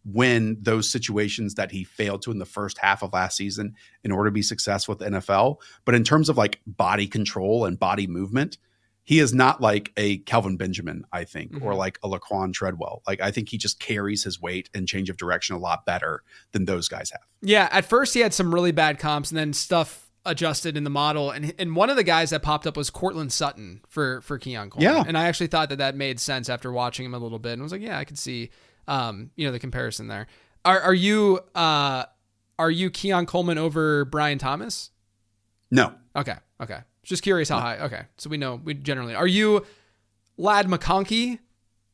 win those situations that he failed to in the first half of last season in order to be successful with the NFL. But in terms of like body control and body movement, he is not like a Kelvin Benjamin, I think, or like a Laquan Treadwell. Like I think he just carries his weight and change of direction a lot better than those guys have. Yeah, at first he had some really bad comps and then stuff adjusted in the model. And one of the guys that popped up was Cortland Sutton for Keon Coleman. Yeah. And I actually thought that made sense after watching him a little bit. And I was like, yeah, I could see the comparison there. Are you Keon Coleman over Brian Thomas? No. Okay. Just curious how high. Okay. So we generally, are you Ladd McConkey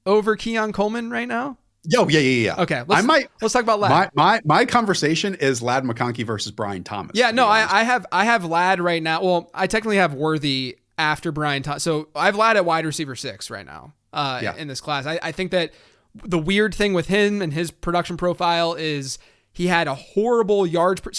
over Keon Coleman right now? Yo, yeah. Okay. Let's talk about Ladd. My conversation is Ladd McConkey versus Brian Thomas. Yeah, no, I have Ladd right now. Well, I technically have Worthy after Brian Thomas. So I have Ladd at wide receiver 6 right now in this class. I think that the weird thing with him and his production profile is he had a horrible yards per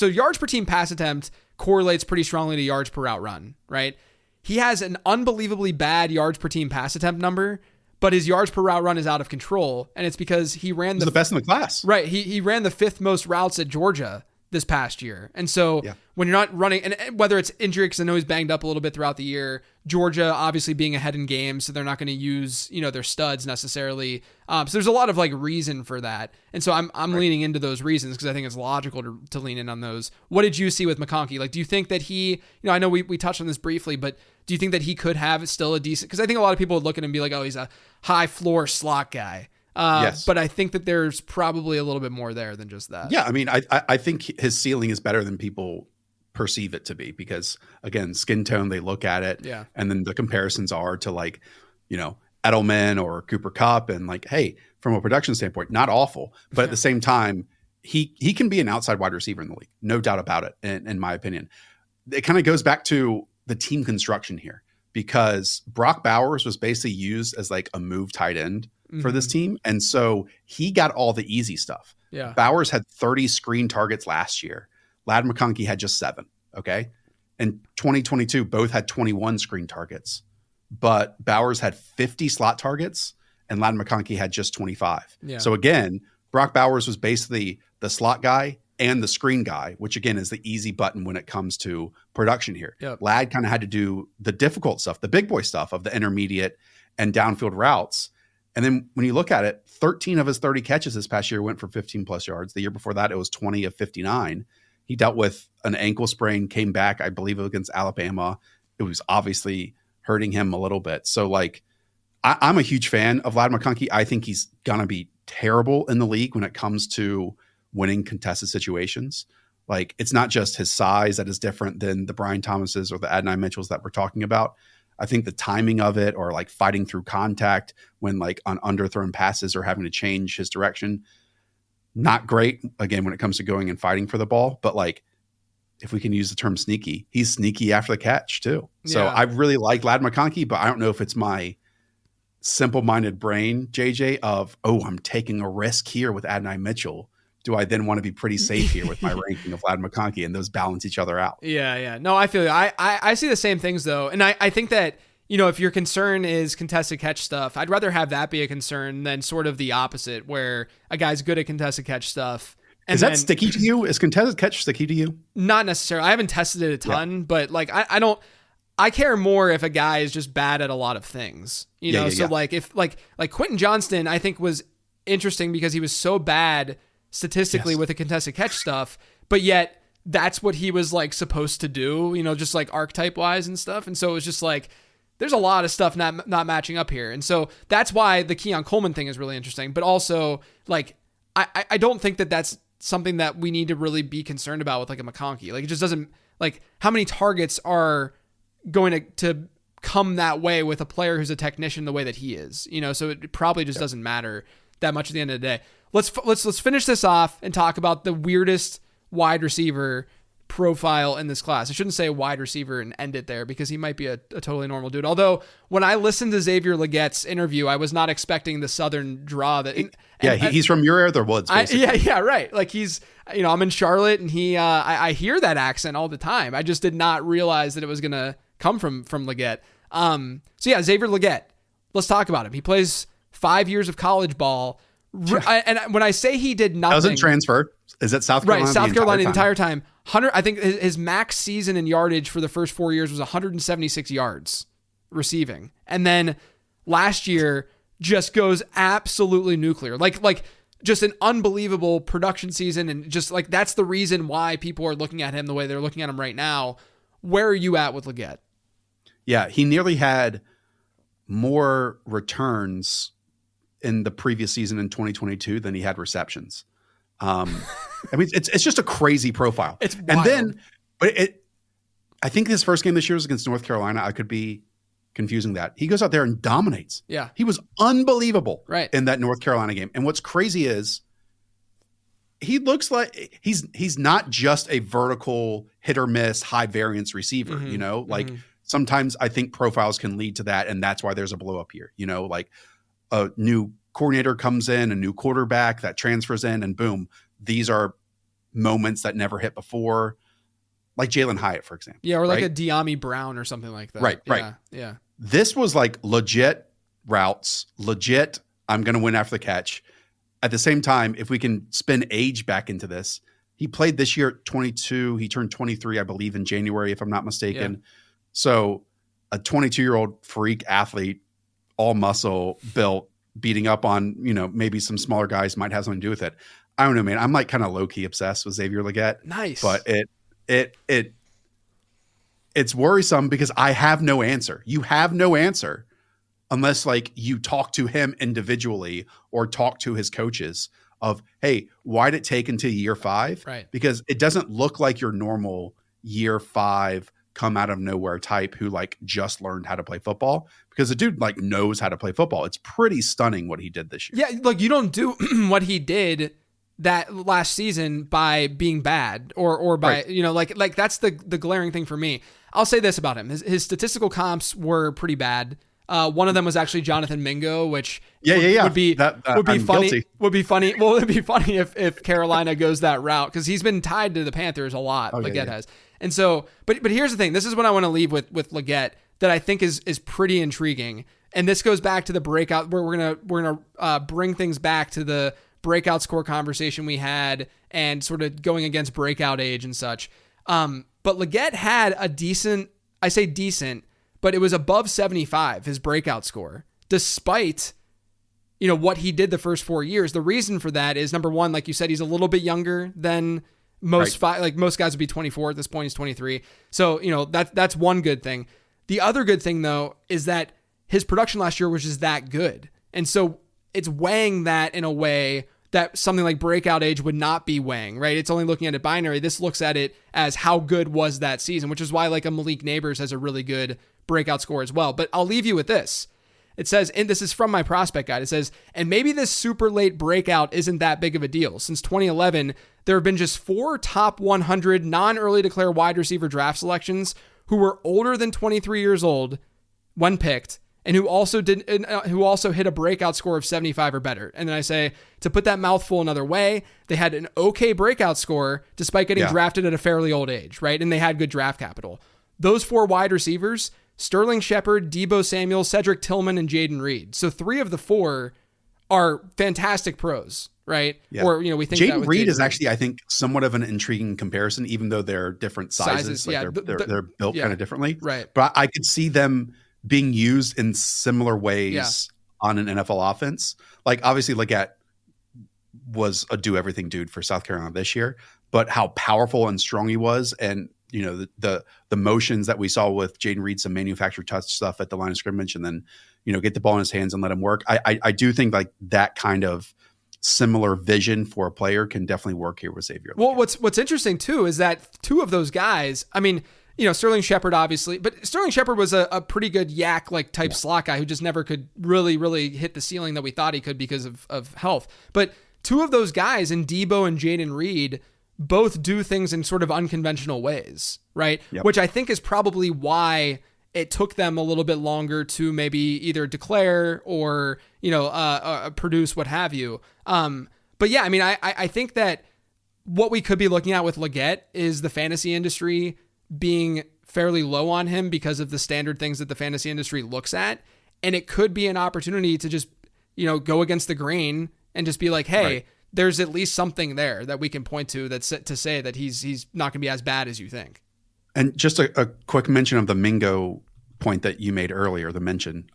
team pass attempt correlates pretty strongly to yards per route run, right? He has an unbelievably bad yards per team pass attempt number, but his yards per route run is out of control. And it's because he ran the best in the class. Right. He ran the 5th most routes at Georgia this past year. And so when you're not running, and whether it's injury, because I know he's banged up a little bit throughout the year, Georgia obviously being ahead in games, so they're not going to use, their studs necessarily. So there's a lot of like reason for that. And so I'm leaning into those reasons because I think it's logical to lean in on those. What did you see with McConkey? Like, do you think that he, I know we touched on this briefly, but do you think that he could have still a decent, because I think a lot of people would look at him and be like, oh, he's a high floor slot guy. Yes. But I think that there's probably a little bit more there than just that. Yeah. I mean, I think his ceiling is better than people perceive it to be because, again, skin tone, they look at it. Yeah. And then the comparisons are to like, Edelman or Cooper Kupp. And like, hey, from a production standpoint, not awful. But at the same time, he can be an outside wide receiver in the league. No doubt about it, in my opinion. It kind of goes back to the team construction here because Brock Bowers was basically used as like a move tight end for this team. And so he got all the easy stuff. Yeah. Bowers had 30 screen targets last year. Ladd McConkey had just 7. Okay. In 2022, both had 21 screen targets, but Bowers had 50 slot targets and Ladd McConkey had just 25. Yeah. So again, Brock Bowers was basically the slot guy and the screen guy, which again is the easy button when it comes to production here. Yep. Ladd kind of had to do the difficult stuff, the big boy stuff of the intermediate and downfield routes. And then when you look at it, 13 of his 30 catches this past year went for 15 plus yards. The year before that, it was 20 of 59. He dealt with an ankle sprain, came back, I believe, against Alabama. It was obviously hurting him a little bit. So, like, I'm a huge fan of Ladd McConkey. I think he's going to be terrible in the league when it comes to winning contested situations. Like, it's not just his size that is different than the Brian Thomases or the Adonai Mitchells that we're talking about. I think the timing of it, or like fighting through contact when like on underthrown passes or having to change his direction, not great. Again, when it comes to going and fighting for the ball, but like, if we can use the term sneaky, he's sneaky after the catch too. So Yeah. I really like Ladd McConkey, but I don't know if it's my simple-minded brain, JJ, of, oh, I'm taking a risk here with Adonai Mitchell. Do I then want to be pretty safe here with my ranking of Ladd McConkey, and those balance each other out? Yeah. No, I feel you. I see the same things though. And I think that, you know, if your concern is contested catch stuff, I'd rather have that be a concern than sort of the opposite, where a guy's good at contested catch stuff. And is that sticky to you? Is contested catch sticky to you? Not necessarily. I haven't tested it a ton, but like I care more if a guy is just bad at a lot of things, you know? So like if like Quentin Johnston, I think was interesting because he was so bad statistically with the contested catch stuff, but yet that's what he was like supposed to do, you know, just like archetype wise and stuff. And so it was just like, there's a lot of stuff not matching up here. And so that's why the Keon Coleman thing is really interesting, but also like, I don't think that that's something that we need to really be concerned about with like a McConkey. Like it just doesn't, like how many targets are going to come that way with a player who's a technician the way that he is, you know? So it probably just doesn't matter that much at the end of the day. Let's finish this off and talk about the weirdest wide receiver profile in this class. I shouldn't say wide receiver and end it there because he might be a totally normal dude. Although when I listened to Xavier Legette's interview, I was not expecting the Southern draw that. He's from your other woods. Yeah, right. Like he's, you know, I'm in Charlotte and he, I hear that accent all the time. I just did not realize that it was going to come from Legette. So yeah, Xavier Legette, let's talk about him. He plays 5 years of college ball. And when I say he did nothing, doesn't transfer. Is it South Carolina? Right, South Carolina the entire time. I think his max season in yardage for the first 4 years was 176 yards receiving, and then last year just goes absolutely nuclear. Like just an unbelievable production season, and just like that's the reason why people are looking at him the way they're looking at him right now. Where are you at with Legette? Yeah, he nearly had more returns in the previous season in 2022 than he had receptions. I mean, it's just a crazy profile. It's wild. And then, but I think his first game this year was against North Carolina. I could be confusing that. He goes out there and dominates. Yeah. He was unbelievable in that North Carolina game. And what's crazy is he looks like he's not just a vertical hit or miss, high variance receiver, you know, like sometimes I think profiles can lead to that. And that's why there's a blow up here, you know, like a new coordinator comes in, a new quarterback that transfers in, and boom, these are moments that never hit before, like Jalen Hyatt, for example. Yeah, or like a De'Ami Brown or something like that. Right. Yeah. This was like legit routes, legit, I'm going to win after the catch. At the same time, if we can spin age back into this, he played this year at 22. He turned 23, I believe, in January, if I'm not mistaken. Yeah. So a 22-year-old freak athlete, all muscle, built, beating up on, you know, maybe some smaller guys might have something to do with it. I don't know, man. I'm like kind of low-key obsessed with Xavier Legette. Nice. But it's worrisome because I have no answer. You have no answer unless like you talk to him individually or talk to his coaches of, hey, why'd it take until year 5? Right. Because it doesn't look like your normal year 5 come out of nowhere type who like just learned how to play football, because the dude like knows how to play football. It's pretty stunning what he did this year. Yeah. Like you don't do what he did that last season by being bad or by, you know, like that's the glaring thing for me. I'll say this about him. His statistical comps were pretty bad. One of them was actually Jonathan Mingo, which would be funny. Guilty. Would be funny. Well, it'd be funny if Carolina goes that route, because he's been tied to the Panthers a lot. Legette has. And so, but here's the thing. This is what I want to leave with Legette that I think is pretty intriguing. And this goes back to the breakout where we're gonna bring things back to the breakout score conversation we had and sort of going against breakout age and such. But Legette had a decent, I say decent, but it was above 75, his breakout score, despite, you know, what he did the first 4 years. The reason for that is, number one, like you said, he's a little bit younger than most most guys would be 24 at this point. He's 23. So, you know, that's one good thing. The other good thing, though, is that his production last year was just that good. And so it's weighing that in a way that something like breakout age would not be weighing, right? It's only looking at it binary. This looks at it as how good was that season, which is why like a Malik Neighbors has a really good breakout score as well. But I'll leave you with this. It says, and this is from my prospect guide, it says, and maybe this super late breakout isn't that big of a deal. Since 2011, there have been just 4 top 100 non-early declare wide receiver draft selections who were older than 23 years old when picked, and who also hit a breakout score of 75 or better. And then I say, to put that mouthful another way, they had an okay breakout score despite getting drafted at a fairly old age, right? And they had good draft capital. Those 4 wide receivers, Sterling Shepard, Deebo Samuel, Cedric Tillman, and Jaden Reed. So 3 of the 4 are fantastic pros, right? Yeah. Or, we think Jaden Reed is actually, I think, somewhat of an intriguing comparison, even though they're different sizes. Like they're built kind of differently. Right. But I could see them being used in similar ways on an NFL offense. Like obviously Leggett was a do everything dude for South Carolina this year, but how powerful and strong he was. And, the motions that we saw with Jaden Reed, some manufactured touch stuff at the line of scrimmage, and then, get the ball in his hands and let him work. I do think like that kind of similar vision for a player can definitely work here with Xavier. Well, what's interesting too is that 2 of those guys, I mean, Sterling Shepard obviously, but Sterling Shepard was a pretty good yak like type slot guy who just never could really hit the ceiling that we thought he could because of health. But 2 of those guys in Deebo and Jaden Reed both do things in sort of unconventional ways, right? Yep. Which I think is probably why it took them a little bit longer to maybe either declare or, produce what have you. But yeah, I mean, I think that what we could be looking at with Leggett is the fantasy industry being fairly low on him because of the standard things that the fantasy industry looks at. And it could be an opportunity to just, go against the grain and just be like, hey, right, there's at least something there that we can point to that's to say that he's not going to be as bad as you think. And just a quick mention of the Mingo point that you made earlier, the mention.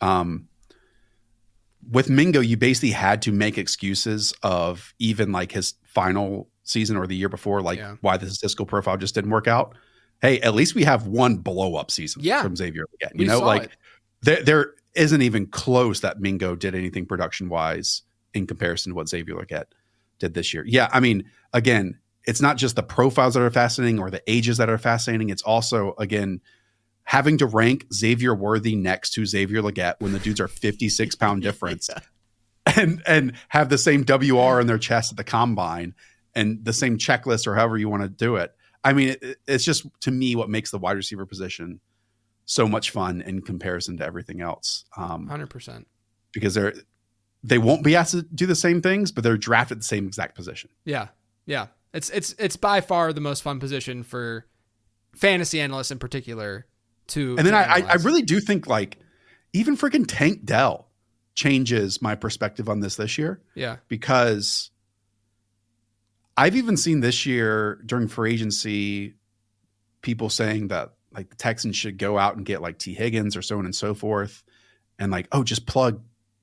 With Mingo, you basically had to make excuses of even like his final season or the year before, why the statistical profile just didn't work out. Hey, at least we have one blow up season from Xavier again. There isn't even close that Mingo did anything production wise in comparison to what Xavier Leggett did this year. Yeah, I mean, again, it's not just the profiles that are fascinating or the ages that are fascinating. It's also, again, having to rank Xavier Worthy next to Xavier Leggett when the dudes are 56-pound difference and have the same WR in their chest at the combine and the same checklist or however you want to do it. I mean, it's just, to me, what makes the wide receiver position so much fun in comparison to everything else. 100%. Because they won't be asked to do the same things, but they're drafted the same exact position. Yeah. Yeah. It's by far the most fun position for fantasy analysts in particular to. And then I really do think like even freaking Tank Dell changes my perspective on this year. Yeah. Because I've even seen this year during free agency, people saying that like the Texans should go out and get like T. Higgins or so on and so forth. And like, oh, just plug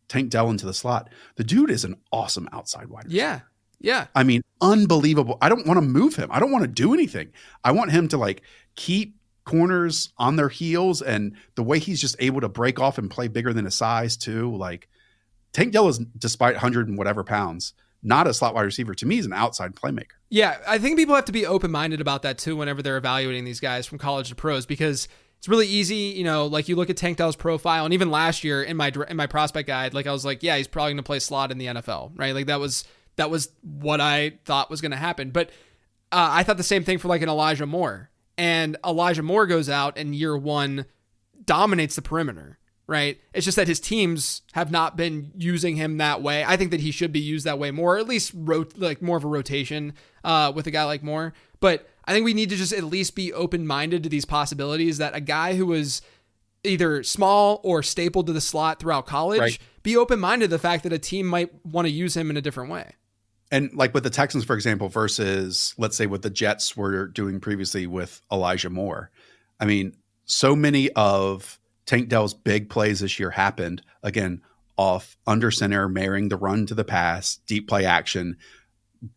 Tank Dell into the slot. The dude is an awesome outside wide receiver. Yeah. Yeah. I mean, unbelievable. I don't want to move him. I don't want to do anything. I want him to like keep corners on their heels, and the way he's just able to break off and play bigger than his size too. Like Tank Dell is, despite 100 and whatever pounds, not a slot wide receiver. To me, he's an outside playmaker. Yeah. I think people have to be open-minded about that too whenever they're evaluating these guys from college to pros, because it's really easy, like you look at Tank Dell's profile, and even last year in my prospect guide, like I was like, yeah, he's probably going to play slot in the NFL, right? Like that was what I thought was going to happen. But I thought the same thing for like an Elijah Moore. And Elijah Moore goes out and year one dominates the perimeter, right? It's just that his teams have not been using him that way. I think that he should be used that way more, or at least like more of a rotation with a guy like Moore. But I think we need to just at least be open-minded to these possibilities that a guy who was either small or stapled to the slot throughout college, be open-minded to the fact that a team might want to use him in a different way. And like with the Texans, for example, versus let's say what the Jets were doing previously with Elijah Moore. I mean, so many of Tank Dell's big plays this year happened, again, off under center, marrying the run to the pass, deep play action,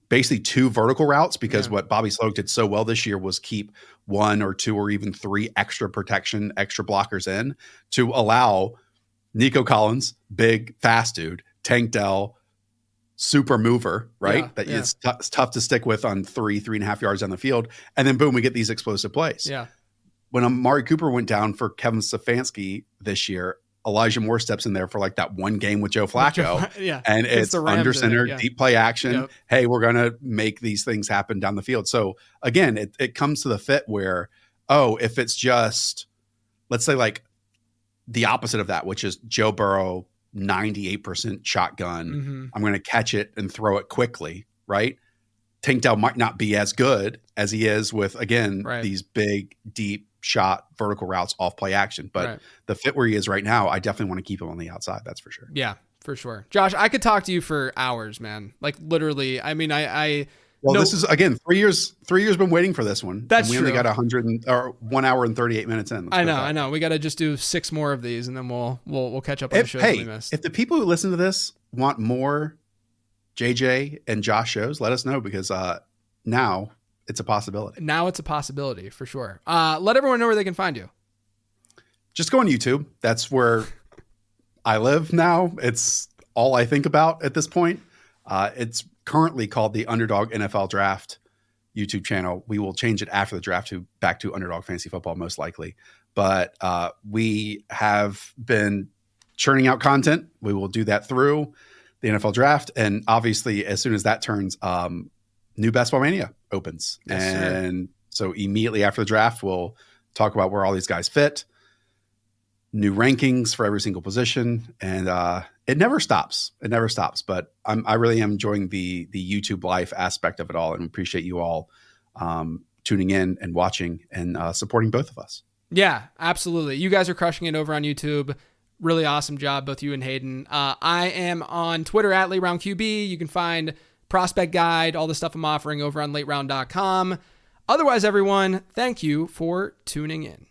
basically 2 vertical routes, because what Bobby Sloak did so well this year was keep 1 or 2 or even 3 extra protection, extra blockers in to allow Nico Collins, big, fast dude, Tank Dell, super mover, right? Yeah, That yeah. it's tough to stick with on 3.5 yards down the field. And then boom, we get these explosive plays. Yeah. When Amari Cooper went down for Kevin Stefanski this year, Elijah Moore steps in there for like that one game with Joe Flacco. Yeah. And it's the Rams under in it, center, yeah. deep play action. Yep. Hey, we're going to make these things happen down the field. So again, it comes to the fit where, if it's just, let's say like the opposite of that, which is Joe Burrow, 98% shotgun. I'm going to catch it and throw it quickly, right? Tank Dell might not be as good as he is with, again, these big, deep shot vertical routes off play action. But the fit where he is right now, I definitely want to keep him on the outside. That's for sure. Yeah, for sure. Josh, I could talk to you for hours, man. Like literally, I mean, This is, again, 3 years been waiting for this one. That's and we only got 1 hour and 38 minutes in. I know. We got to just do 6 more of these and then we'll catch up on the shows we missed. If the people who listen to this want more JJ and Josh shows, let us know, because now it's a possibility. Now it's a possibility for sure. Let everyone know where they can find you. Just go on YouTube. That's where I live now. It's all I think about at this point. It's currently called the Underdog NFL Draft YouTube channel. We will change it after the draft back to Underdog Fantasy Football, most likely. But we have been churning out content. We will do that through the NFL Draft. And obviously, as soon as that turns, new Best Ball Mania opens. Yes, and so immediately after the draft, we'll talk about where all these guys fit, new rankings for every single position. And it never stops. It never stops. But I really am enjoying the YouTube life aspect of it all, and appreciate you all tuning in and watching and supporting both of us. Yeah, absolutely. You guys are crushing it over on YouTube. Really awesome job, both you and Hayden. I am on Twitter at LateRoundQB. You can find Prospect Guide, all the stuff I'm offering over on lateround.com. Otherwise, everyone, thank you for tuning in.